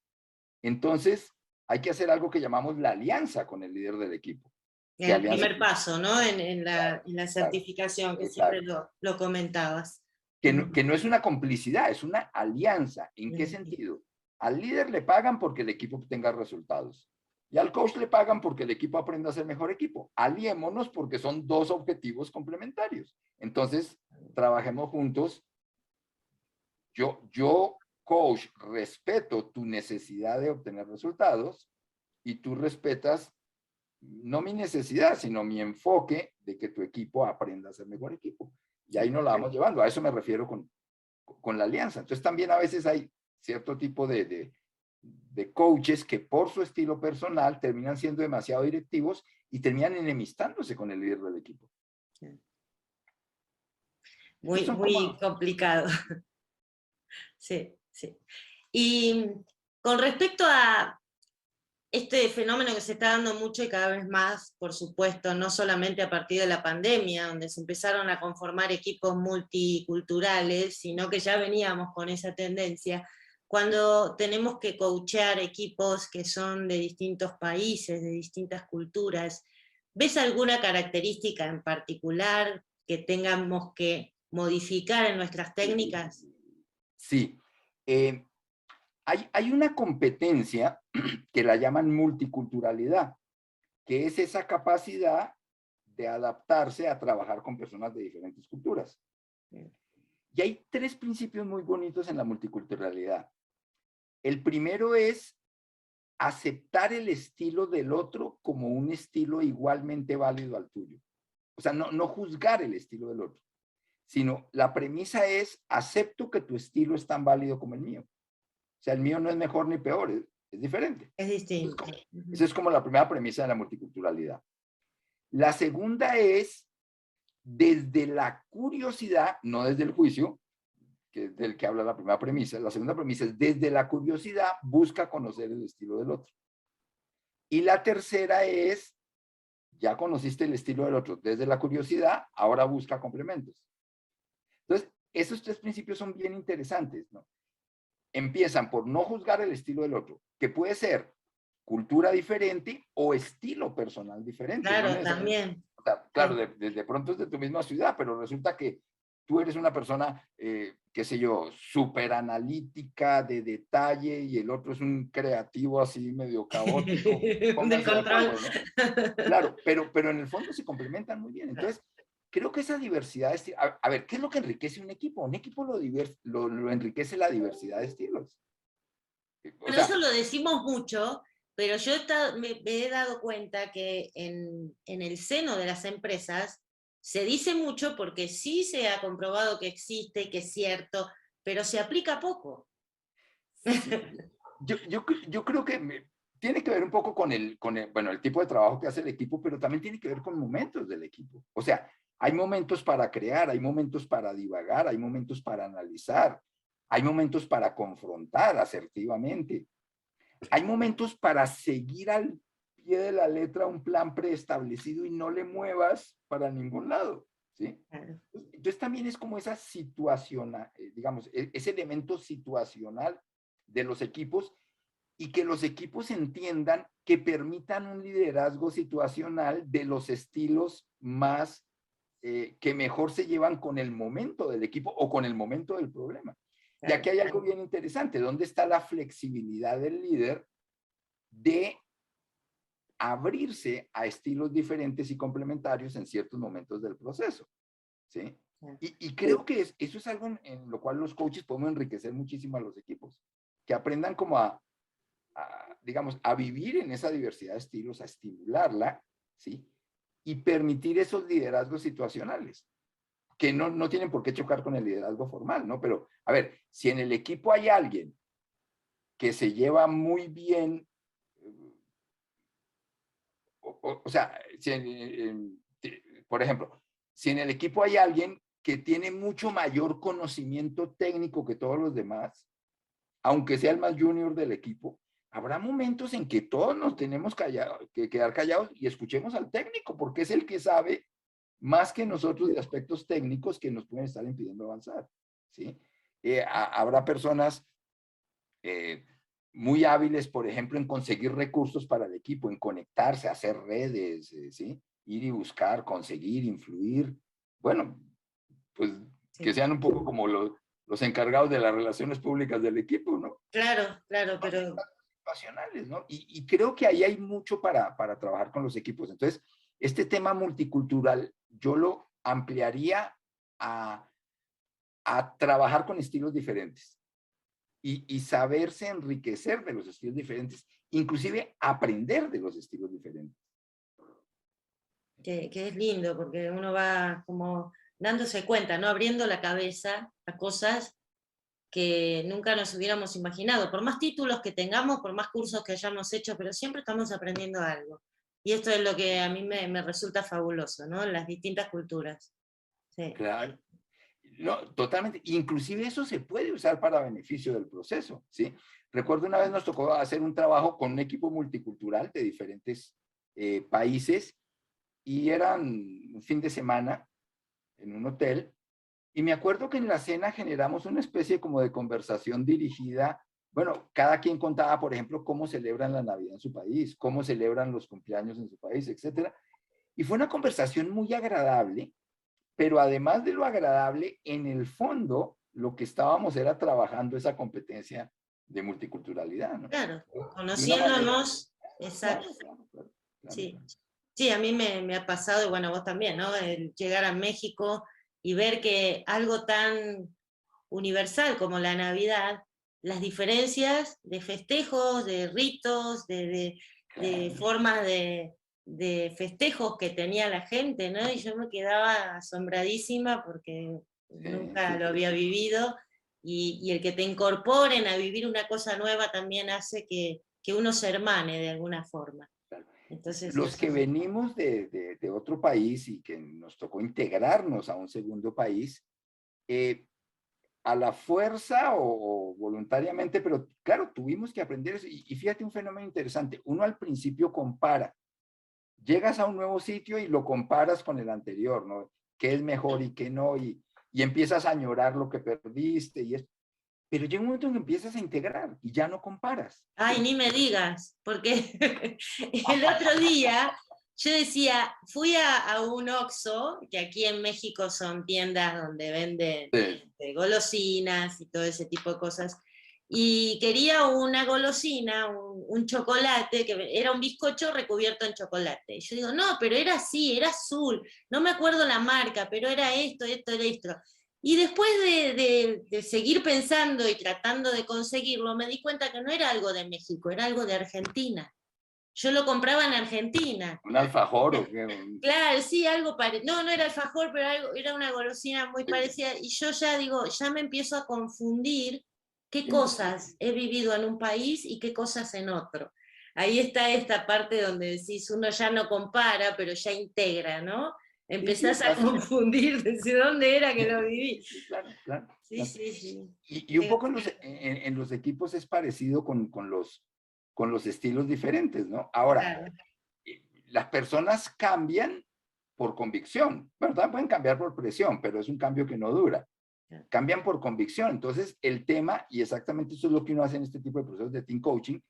Entonces, hay que hacer algo que llamamos la alianza con el líder del equipo. El primer paso, ¿no? En la certificación, que siempre lo comentabas. Que no es una complicidad, es una alianza. ¿En qué sentido? Al líder le pagan porque el equipo tenga resultados. Y al coach le pagan porque el equipo aprenda a ser mejor equipo. Aliémonos porque son dos objetivos complementarios. Entonces, trabajemos juntos. Yo, coach, respeto tu necesidad de obtener resultados y tú respetas no mi necesidad, sino mi enfoque de que tu equipo aprenda a ser mejor equipo. Y ahí nos la vamos llevando. A eso me refiero con la alianza. Entonces también a veces hay cierto tipo de de coaches que por su estilo personal terminan siendo demasiado directivos y terminan enemistándose con el líder del equipo. Muy complicado. Sí, sí. Y con respecto a este fenómeno que se está dando mucho y cada vez más, por supuesto, no solamente a partir de la pandemia, donde se empezaron a conformar equipos multiculturales, sino que ya veníamos con esa tendencia, cuando tenemos que coachear equipos que son de distintos países, de distintas culturas, ¿ves alguna característica en particular que tengamos que modificar en nuestras técnicas? Sí. Hay una competencia que la llaman multiculturalidad, que es esa capacidad de adaptarse a trabajar con personas de diferentes culturas. Y hay 3 principios muy bonitos en la multiculturalidad. El primero es aceptar el estilo del otro como un estilo igualmente válido al tuyo. O sea, no juzgar el estilo del otro, sino la premisa es, acepto que tu estilo es tan válido como el mío. O sea, el mío no es mejor ni peor, es diferente. Es distinto. Esa es como la primera premisa de la multiculturalidad. La segunda es, desde la curiosidad, no desde el juicio, que es del que habla la primera premisa. La segunda premisa es, desde la curiosidad, busca conocer el estilo del otro. Y la tercera es, ya conociste el estilo del otro, desde la curiosidad, ahora busca complementos. Entonces, esos 3 principios son bien interesantes, ¿no? Empiezan por no juzgar el estilo del otro, que puede ser cultura diferente o estilo personal diferente. Claro, ¿no? también. O sea, claro, de pronto es de tu misma ciudad, pero resulta que tú eres una persona, qué sé yo, súper analítica, de detalle, y el otro es un creativo así medio caótico. De control. Acuerdo, ¿no? Claro, pero en el fondo se complementan muy bien. Entonces, creo que esa diversidad de estilos, a ver, ¿qué es lo que enriquece un equipo? Un equipo lo enriquece la diversidad de estilos. Bueno, eso lo decimos mucho, pero yo me he dado cuenta que en el seno de las empresas se dice mucho porque sí se ha comprobado que existe, que es cierto, pero se aplica poco. Sí. Yo creo que tiene que ver un poco con bueno, el tipo de trabajo que hace el equipo, pero también tiene que ver con momentos del equipo. O sea, hay momentos para crear, hay momentos para divagar, hay momentos para analizar, hay momentos para confrontar asertivamente, hay momentos para seguir al pie de la letra un plan preestablecido y no le muevas para ningún lado, ¿sí? Entonces también es como esa situación, digamos, ese elemento situacional de los equipos, y que los equipos entiendan que permitan un liderazgo situacional de los estilos más que mejor se llevan con el momento del equipo o con el momento del problema. Y aquí hay algo bien interesante, ¿dónde está la flexibilidad del líder de abrirse a estilos diferentes y complementarios en ciertos momentos del proceso? ¿Sí? Y creo que eso es algo en lo cual los coaches podemos enriquecer muchísimo a los equipos, que aprendan como digamos, a vivir en esa diversidad de estilos, a estimularla, ¿sí? Y permitir esos liderazgos situacionales, que no tienen por qué chocar con el liderazgo formal, ¿no? Pero, a ver, si en el equipo hay alguien que se lleva muy bien, o sea, por ejemplo, si en el equipo hay alguien que tiene mucho mayor conocimiento técnico que todos los demás, aunque sea el más junior del equipo, habrá momentos en que todos nos tenemos que quedar callados y escuchemos al técnico, porque es el que sabe más que nosotros de aspectos técnicos que nos pueden estar impidiendo avanzar, ¿sí? Habrá personas muy hábiles, por ejemplo, en conseguir recursos para el equipo, en conectarse, hacer redes, ¿sí? Ir y buscar, conseguir, influir. Bueno, pues sí, que sean un poco como los encargados de las relaciones públicas del equipo, ¿no? Claro, claro, pero... Situacionales, ¿no? Y creo que ahí hay mucho para trabajar con los equipos. Entonces, este tema multicultural, yo lo ampliaría a trabajar con estilos diferentes y saberse enriquecer de los estilos diferentes, inclusive aprender de los estilos diferentes. Que es lindo, porque uno va como dándose cuenta, ¿no? Abriendo la cabeza a cosas que nunca nos hubiéramos imaginado, por más títulos que tengamos, por más cursos que hayamos hecho, pero siempre estamos aprendiendo algo. Y esto es lo que a mí me resulta fabuloso, ¿no? Las distintas culturas. Sí. Claro. No, totalmente. Inclusive eso se puede usar para beneficio del proceso, ¿sí? Recuerdo una vez nos tocó hacer un trabajo con un equipo multicultural de diferentes países y eran un fin de semana en un hotel y me acuerdo que en la cena generamos una especie como de conversación dirigida. Bueno, cada quien contaba, por ejemplo, cómo celebran la Navidad en su país, cómo celebran los cumpleaños en su país, etcétera. Y fue una conversación muy agradable, pero además de lo agradable, en el fondo, lo que estábamos era trabajando esa competencia de multiculturalidad, ¿no? Claro, De una manera. conociéndonos, exacto. Claro. Sí, sí, a mí me ha pasado, y bueno, vos también, ¿no? El llegar a México y ver que algo tan universal como la Navidad, las diferencias de festejos, de ritos, de formas de festejos que tenía la gente, ¿no? Y yo me quedaba asombradísima porque nunca lo había vivido, y el que te incorporen a vivir una cosa nueva también hace que uno se hermane de alguna forma. Entonces, los que venimos de otro país y que nos tocó integrarnos a un segundo país, a la fuerza o voluntariamente, pero claro, tuvimos que aprender eso. Y fíjate un fenómeno interesante, uno al principio compara, llegas a un nuevo sitio y lo comparas con el anterior, ¿no? ¿Qué es mejor y qué no? Y empiezas a añorar lo que perdiste y es. Pero llega un momento en que empiezas a integrar y ya no comparas. Ay, ni me digas, porque el otro día yo decía, fui a un Oxxo, que aquí en México son tiendas donde venden golosinas y todo ese tipo de cosas, y quería una golosina, un chocolate, que era un bizcocho recubierto en chocolate. Y yo digo, no, pero era así, era azul, no me acuerdo la marca, pero era esto, esto, esto. Y después de seguir pensando y tratando de conseguirlo, me di cuenta que no era algo de México, era algo de Argentina. Yo lo compraba en Argentina. ¿Un alfajor o qué? Claro, sí, algo parecido. No, no era alfajor, pero era una golosina muy parecida. Y yo ya digo, ya me empiezo a confundir qué cosas he vivido en un país y qué cosas en otro. Ahí está esta parte donde decís, uno ya no compara, pero ya integra, ¿no? Empezás a confundir desde dónde era que lo viví. Claro. Sí. Y un poco en los equipos es parecido con los estilos diferentes, ¿no? Ahora, las personas cambian por convicción. Bueno, también pueden cambiar por presión, pero es un cambio que no dura. Cambian por convicción. Entonces, el tema, y exactamente eso es lo que uno hace en este tipo de procesos de team coaching,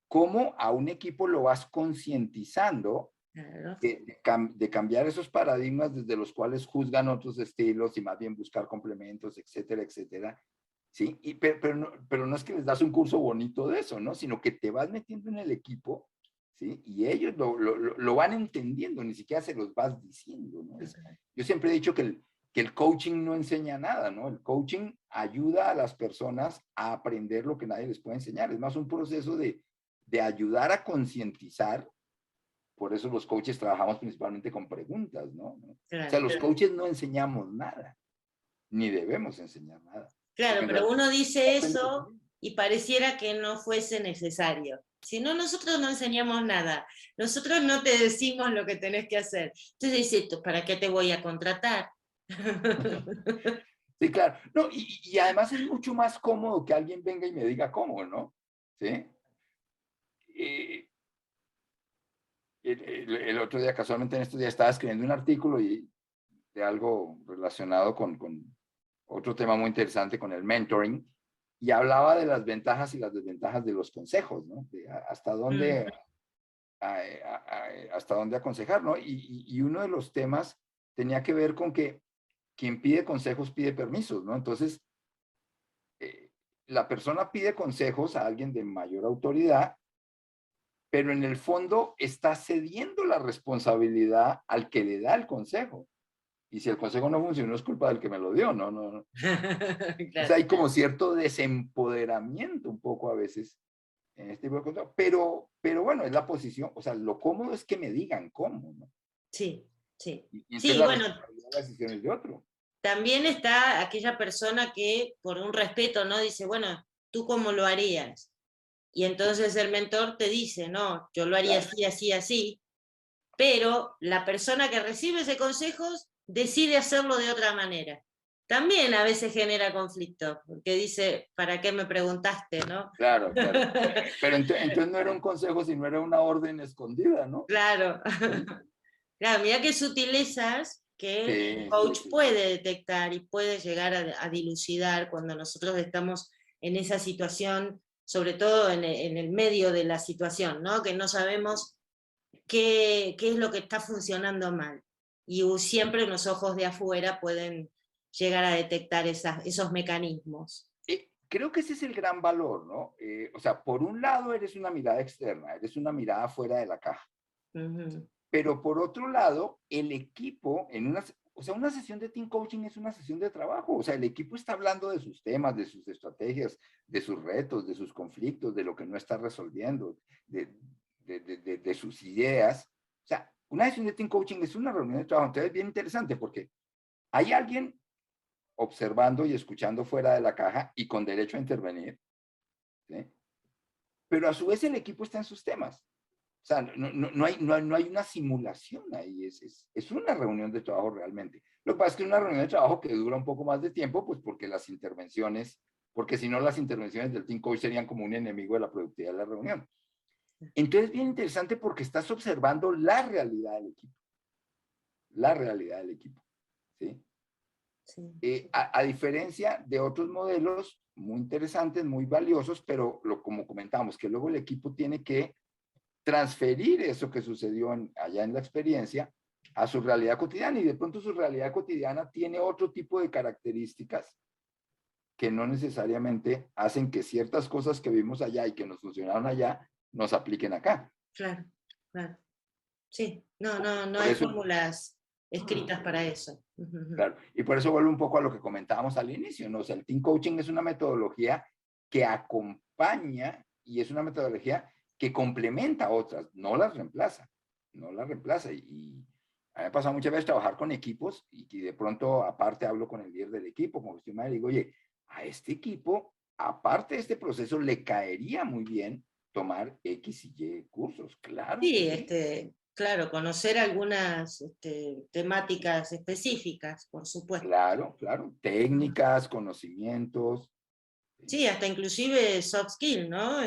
cómo a un equipo lo vas concientizando de cambiar esos paradigmas desde los cuales juzgan otros estilos y más bien buscar complementos, etcétera, etcétera. ¿Sí? Pero no es que les das un curso bonito de eso, ¿no? Sino que te vas metiendo en el equipo, ¿sí? Y ellos lo van entendiendo, ni siquiera se los vas diciendo, ¿no? Yo siempre he dicho que el coaching no enseña nada, ¿no? El coaching ayuda a las personas a aprender lo que nadie les puede enseñar. Es más un proceso de ayudar a concientizar. Por eso los coaches trabajamos principalmente con preguntas, ¿no? Claro, o sea, los coaches no enseñamos nada, ni debemos enseñar nada. Claro, pero uno dice eso y pareciera que no fuese necesario. Si no, nosotros no enseñamos nada. Nosotros no te decimos lo que tenés que hacer. Entonces dices, ¿para qué te voy a contratar? Sí, claro. No, y además es mucho más cómodo que alguien venga y me diga cómo, ¿no? ¿Sí? El otro día, casualmente en estos días, estaba escribiendo un artículo de algo relacionado con otro tema muy interesante, con el mentoring, y hablaba de las ventajas y las desventajas de los consejos, ¿no? De hasta dónde aconsejar, ¿no? Y uno de los temas tenía que ver con que quien pide consejos pide permisos, ¿no? Entonces, la persona pide consejos a alguien de mayor autoridad, pero en el fondo está cediendo la responsabilidad al que le da el consejo. Y si el consejo no funcionó, es culpa del que me lo dio, ¿no? Claro. O sea, hay como cierto desempoderamiento un poco a veces en este tipo de cosas, pero bueno, es la posición, o sea, lo cómodo es que me digan cómo, ¿no? Sí. Y sí, la bueno, responsabilidad de las decisiones de otro. también está aquella persona que por un respeto, ¿no? Dice, bueno, ¿tú cómo lo harías? Y entonces el mentor te dice, no, yo lo haría así, así, así, pero la persona que recibe ese consejo decide hacerlo de otra manera. También a veces genera conflicto, porque dice, ¿para qué me preguntaste, no? Claro, claro. Pero entonces no era un consejo, sino era una orden escondida, ¿no? Claro. Claro, mira qué sutilezas que el Sí, coach sí. puede detectar y puede llegar a dilucidar cuando nosotros estamos en esa situación, sobre todo en el medio de la situación, ¿no? Que no sabemos qué es lo que está funcionando mal. Y siempre los ojos de afuera pueden llegar a detectar esos mecanismos. Creo que ese es el gran valor, ¿no? O sea, por un lado eres una mirada externa, eres una mirada fuera de la caja. Uh-huh. Pero por otro lado, el equipo, o sea, una sesión de team coaching es una sesión de trabajo. O sea, el equipo está hablando de sus temas, de sus estrategias, de sus retos, de sus conflictos, de lo que no está resolviendo, de sus ideas. O sea, una sesión de team coaching es una reunión de trabajo. Entonces es bien interesante porque hay alguien observando y escuchando fuera de la caja y con derecho a intervenir, ¿sí? Pero a su vez el equipo está en sus temas. O sea, no hay una simulación ahí, es una reunión de trabajo realmente. Lo que pasa es que es una reunión de trabajo que dura un poco más de tiempo, pues porque las intervenciones, porque si no las intervenciones del team coach serían como un enemigo de la productividad de la reunión. Entonces, bien interesante porque estás observando la realidad del equipo. La realidad del equipo, ¿sí? Sí. A diferencia de otros modelos muy interesantes, muy valiosos, pero como comentamos, que luego el equipo tiene que transferir eso que sucedió allá en la experiencia a su realidad cotidiana, y de pronto su realidad cotidiana tiene otro tipo de características que no necesariamente hacen que ciertas cosas que vimos allá y que nos funcionaron allá nos apliquen acá. Claro, claro. Sí, no Por hay eso, fórmulas escritas para eso. claro, y por eso vuelvo un poco a lo que comentábamos al inicio, ¿no? O sea, el team coaching es una metodología que acompaña y es una metodología que complementa a otras, no las reemplaza, no las reemplaza. Y a mí me ha pasado muchas veces trabajar con equipos y de pronto aparte hablo con el líder del equipo, como usted me digo, oye, a este equipo, aparte de este proceso, le caería muy bien tomar X y Y cursos, claro que Sí, sí. claro, conocer algunas temáticas específicas, por supuesto. Claro, claro, técnicas, conocimientos. Sí, hasta inclusive soft skill, ¿no?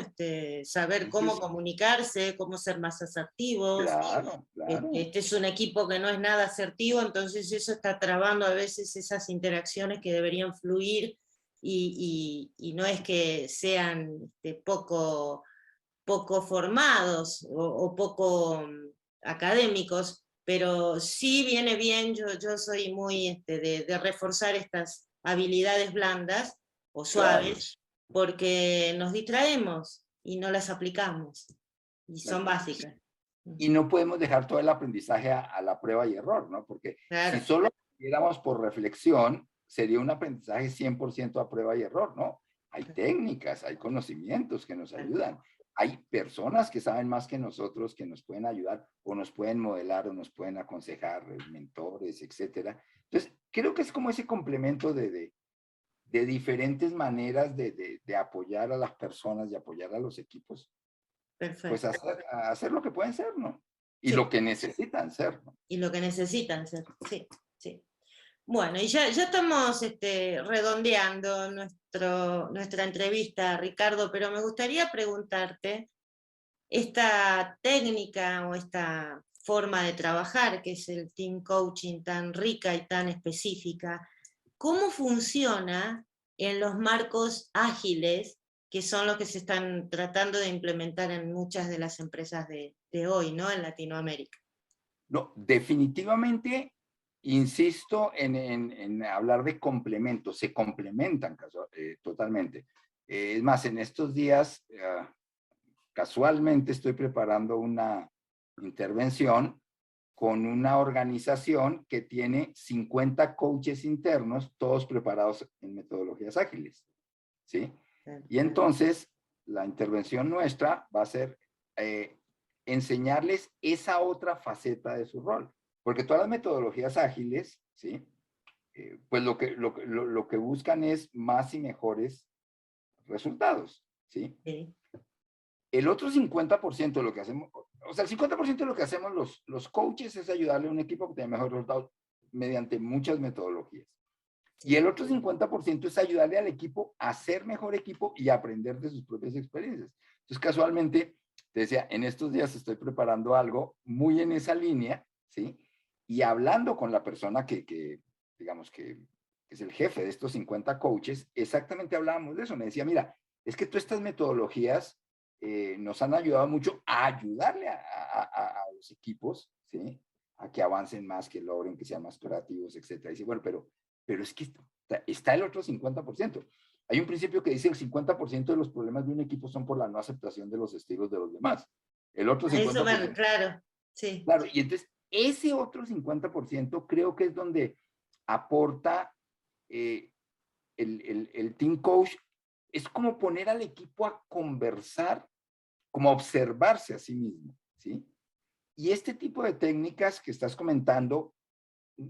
Saber Sí, sí, cómo sí. comunicarse, cómo ser más asertivos. Claro, claro. Este es un equipo que no es nada asertivo, entonces eso está trabando a veces esas interacciones que deberían fluir y no es que sean poco formados o poco académicos, pero sí viene bien, yo soy muy de reforzar estas habilidades blandas o Claro. suaves, porque nos distraemos y no las aplicamos, y son Claro. básicas. Y no podemos dejar todo el aprendizaje a la prueba y error, ¿no? Porque si Claro. solo aprendiéramos por reflexión, sería un aprendizaje 100% a prueba y error, ¿no? Hay técnicas, hay conocimientos que nos ayudan. Hay personas que saben más que nosotros, que nos pueden ayudar o nos pueden modelar o nos pueden aconsejar, mentores, etcétera. Entonces, creo que es como ese complemento de diferentes maneras de apoyar a las personas y apoyar a los equipos, pues Perfecto. hacer lo que pueden ser, ¿no? Y Sí, lo que necesitan ser, ¿no? y lo que necesitan ser, sí, sí. Bueno, y ya estamos redondeando nuestra entrevista, Ricardo, pero me gustaría preguntarte, esta técnica o esta forma de trabajar, que es el team coaching tan rica y tan específica, ¿cómo funciona en los marcos ágiles, que son los que se están tratando de implementar en muchas de las empresas de hoy, ¿no? En Latinoamérica. No, definitivamente, insisto en hablar de complementos, se complementan totalmente. Es más, en estos días, casualmente estoy preparando una intervención con una organización que tiene 50 coaches internos, todos preparados en metodologías ágiles, ¿sí? Y entonces, la intervención nuestra va a ser enseñarles esa otra faceta de su rol, porque todas las metodologías ágiles, ¿sí? pues lo que buscan es más y mejores resultados, ¿sí? Sí. El otro 50% de lo que hacemos, o sea, el 50% de lo que hacemos los coaches es ayudarle a un equipo que tenga mejores resultados mediante muchas metodologías. Y el otro 50% es ayudarle al equipo a ser mejor equipo y aprender de sus propias experiencias. Entonces, casualmente, te decía, en estos días estoy preparando algo muy en esa línea, ¿sí? Y hablando con la persona digamos, que es el jefe de estos 50 coaches, exactamente hablábamos de eso. Me decía, mira, es que todas estas metodologías nos han ayudado mucho a ayudarle a los equipos, ¿sí? A que avancen más, que logren, que sean más creativos, etcétera. Y dice, bueno, pero es que está el otro 50%. Hay un principio que dice el 50% de los problemas de un equipo son por la no aceptación de los estilos de los demás. El otro 50%. A eso van, claro, sí. Claro, y entonces ese otro 50% creo que es donde aporta el team coach. Es como poner al equipo a conversar, como a observarse a sí mismo, ¿sí? Y este tipo de técnicas que estás comentando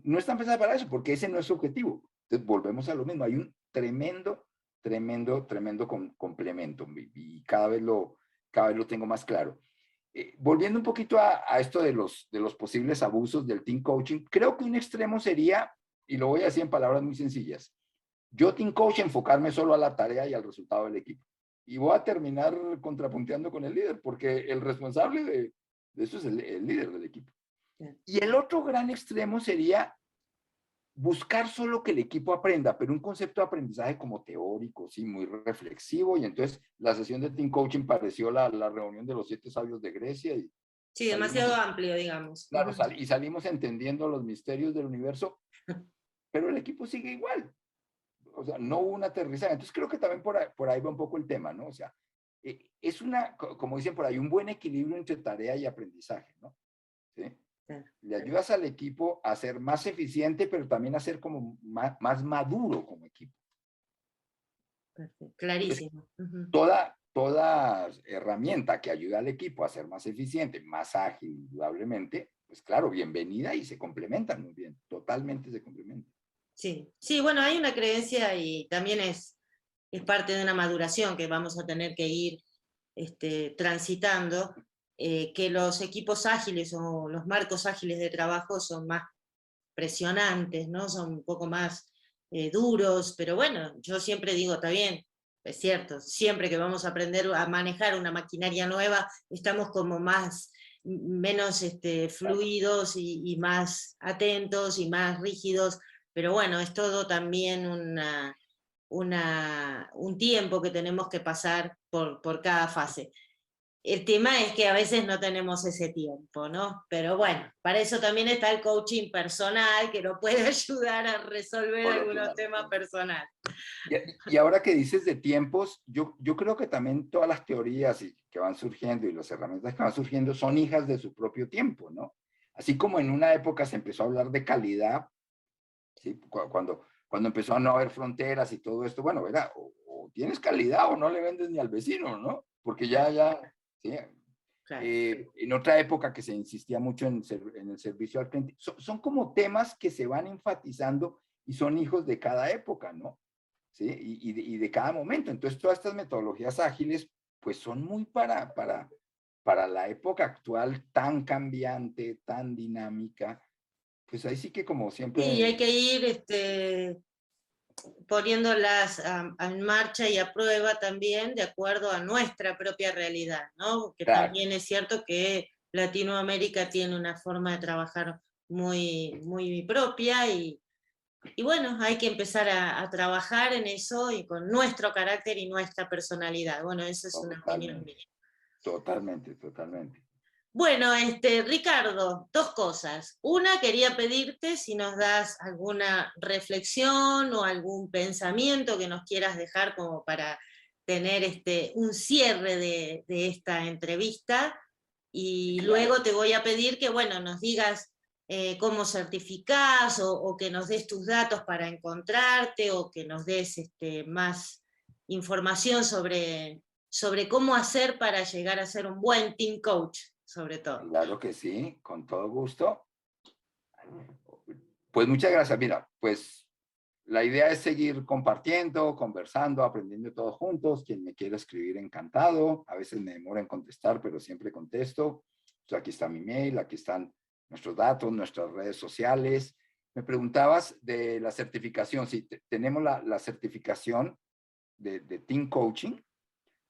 no están pensadas para eso, porque ese no es su objetivo. Entonces, volvemos a lo mismo. Hay un tremendo complemento y cada vez lo tengo más claro. Volviendo un poquito a esto de los posibles abusos del team coaching, creo que un extremo sería, y lo voy a decir en palabras muy sencillas, yo team coach enfocarme solo a la tarea y al resultado del equipo. Y voy a terminar contrapunteando con el líder, porque el responsable de eso es el líder del equipo. Y el otro gran extremo sería buscar solo que el equipo aprenda, pero un concepto de aprendizaje como teórico, sí, muy reflexivo. Y entonces la sesión de team coaching pareció la reunión de los 7 sabios de Grecia. Y sí, demasiado amplio, digamos. Claro, y salimos entendiendo los misterios del universo, pero el equipo sigue igual. O sea, no hubo un aterrizaje. Entonces creo que también por ahí va un poco el tema, ¿no? O sea, es como dicen por ahí, un buen equilibrio entre tarea y aprendizaje, ¿no? ¿Sí? Le ayudas al equipo a ser más eficiente, pero también a ser como más maduro como equipo. Perfecto. Clarísimo. Toda herramienta que ayuda al equipo a ser más eficiente, más ágil, indudablemente, pues claro, bienvenida y se complementan muy bien, totalmente se complementan. Sí, sí, bueno, hay una creencia y también es parte de una maduración que vamos a tener que ir transitando, que los equipos ágiles o los marcos ágiles de trabajo son más presionantes, ¿no? Son un poco más duros, pero bueno, yo siempre digo, está bien, es cierto, siempre que vamos a aprender a manejar una maquinaria nueva, estamos como menos fluidos y más atentos y más rígidos, pero bueno, es todo también un tiempo que tenemos que pasar por cada fase. El tema es que a veces no tenemos ese tiempo, ¿no? Pero bueno, para eso también está el coaching personal, que nos puede ayudar a resolver algunos temas personales. Y ahora que dices de tiempos, yo creo que también todas las teorías que van surgiendo y las herramientas que van surgiendo son hijas de su propio tiempo, ¿no? Así como en una época se empezó a hablar de calidad, ¿sí? Cuando empezó a no haber fronteras y todo esto, bueno, era o tienes calidad o no le vendes ni al vecino, ¿no? Porque ya, ¿sí? Claro. En otra época que se insistía mucho en el servicio al cliente, son como temas que se van enfatizando y son hijos de cada época, ¿no? ¿Sí? Y de cada momento. Entonces, todas estas metodologías ágiles, pues son muy para la época actual tan cambiante, tan dinámica. Pues ahí sí que como siempre... Sí, hay que ir poniéndolas en marcha y a prueba también de acuerdo a nuestra propia realidad, ¿no? Que claro. También es cierto que Latinoamérica tiene una forma de trabajar muy, muy propia y bueno, hay que empezar a trabajar en eso y con nuestro carácter y nuestra personalidad. Bueno, eso es una opinión mía. Totalmente. Bueno, Ricardo, 2 cosas. Una, quería pedirte si nos das alguna reflexión o algún pensamiento que nos quieras dejar como para tener un cierre de esta entrevista. Y luego te voy a pedir que, bueno, nos digas cómo certificás o que nos des tus datos para encontrarte o que nos des más información sobre cómo hacer para llegar a ser un buen team coach, sobre todo. Claro que sí, con todo gusto. Pues muchas gracias. Mira, pues la idea es seguir compartiendo, conversando, aprendiendo todos juntos. Quien me quiera escribir, encantado. A veces me demoro en contestar, pero siempre contesto. Aquí está mi mail, aquí están nuestros datos, nuestras redes sociales. Me preguntabas de la certificación. Sí, tenemos la certificación de Team Coaching.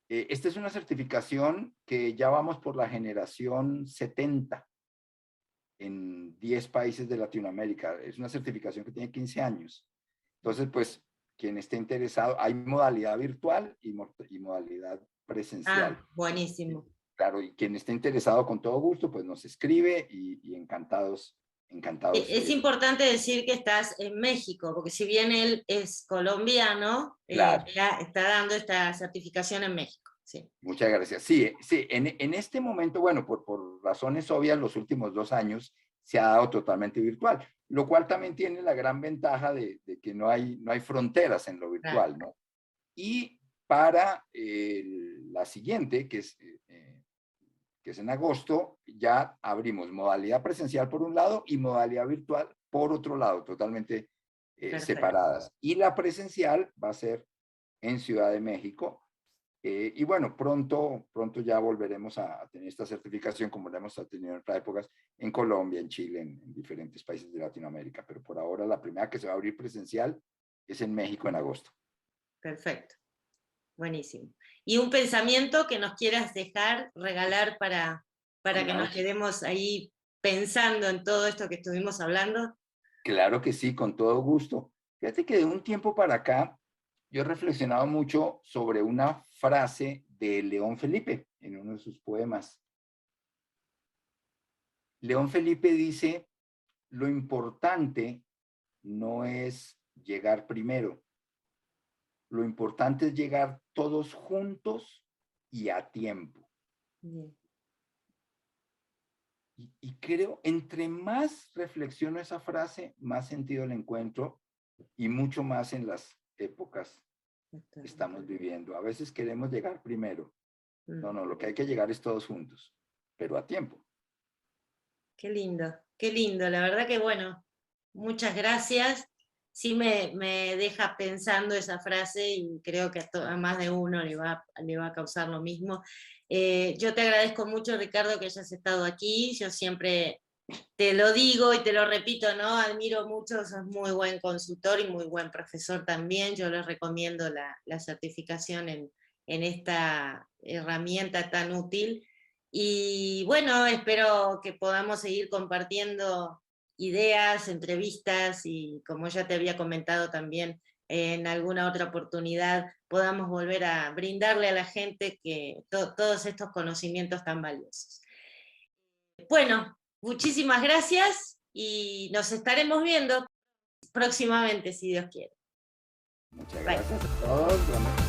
Esta es una certificación que ya vamos por la generación 70 en 10 países de Latinoamérica. Es una certificación que tiene 15 años. Entonces, pues, quien esté interesado, hay modalidad virtual y modalidad presencial. Ah, buenísimo. Claro, y quien esté interesado con todo gusto, pues nos escribe y encantados. Es importante decir que estás en México, porque si bien él es colombiano, claro. está dando esta certificación en México. Sí. Muchas gracias. Sí, en este momento, bueno, por razones obvias, los últimos 2 años se ha dado totalmente virtual, lo cual también tiene la gran ventaja de que no hay fronteras en lo virtual, claro, ¿no? Y para la siguiente, que es en agosto, ya abrimos modalidad presencial por un lado y modalidad virtual por otro lado, totalmente separadas. Y la presencial va a ser en Ciudad de México. Y bueno, pronto ya volveremos a tener esta certificación como la hemos tenido en otras épocas en Colombia, en Chile, en diferentes países de Latinoamérica. Pero por ahora la primera que se va a abrir presencial es en México en agosto. Perfecto. Buenísimo. ¿Y un pensamiento que nos quieras dejar, regalar para que nos quedemos ahí pensando en todo esto que estuvimos hablando? Claro que sí, con todo gusto. Fíjate que de un tiempo para acá yo he reflexionado mucho sobre una frase de León Felipe en uno de sus poemas. León Felipe dice, lo importante no es llegar primero, lo importante es llegar todos juntos y a tiempo. Bien. Y creo, entre más reflexiono esa frase, más sentido le encuentro y mucho más en las épocas que estamos viviendo. A veces queremos llegar primero. No, lo que hay que llegar es todos juntos, pero a tiempo. Qué lindo. La verdad que bueno, muchas gracias. Sí me deja pensando esa frase y creo que a más de uno le va a causar lo mismo. Yo te agradezco mucho, Ricardo, que hayas estado aquí. Yo siempre te lo digo y te lo repito, ¿no? Admiro mucho, sos muy buen consultor y muy buen profesor también. Yo les recomiendo la certificación en esta herramienta tan útil. Y bueno, espero que podamos seguir compartiendo ideas, entrevistas y como ya te había comentado también, en alguna otra oportunidad podamos volver a brindarle a la gente que todos estos conocimientos tan valiosos. Bueno, muchísimas gracias y nos estaremos viendo próximamente, si Dios quiere. Muchas gracias a todos.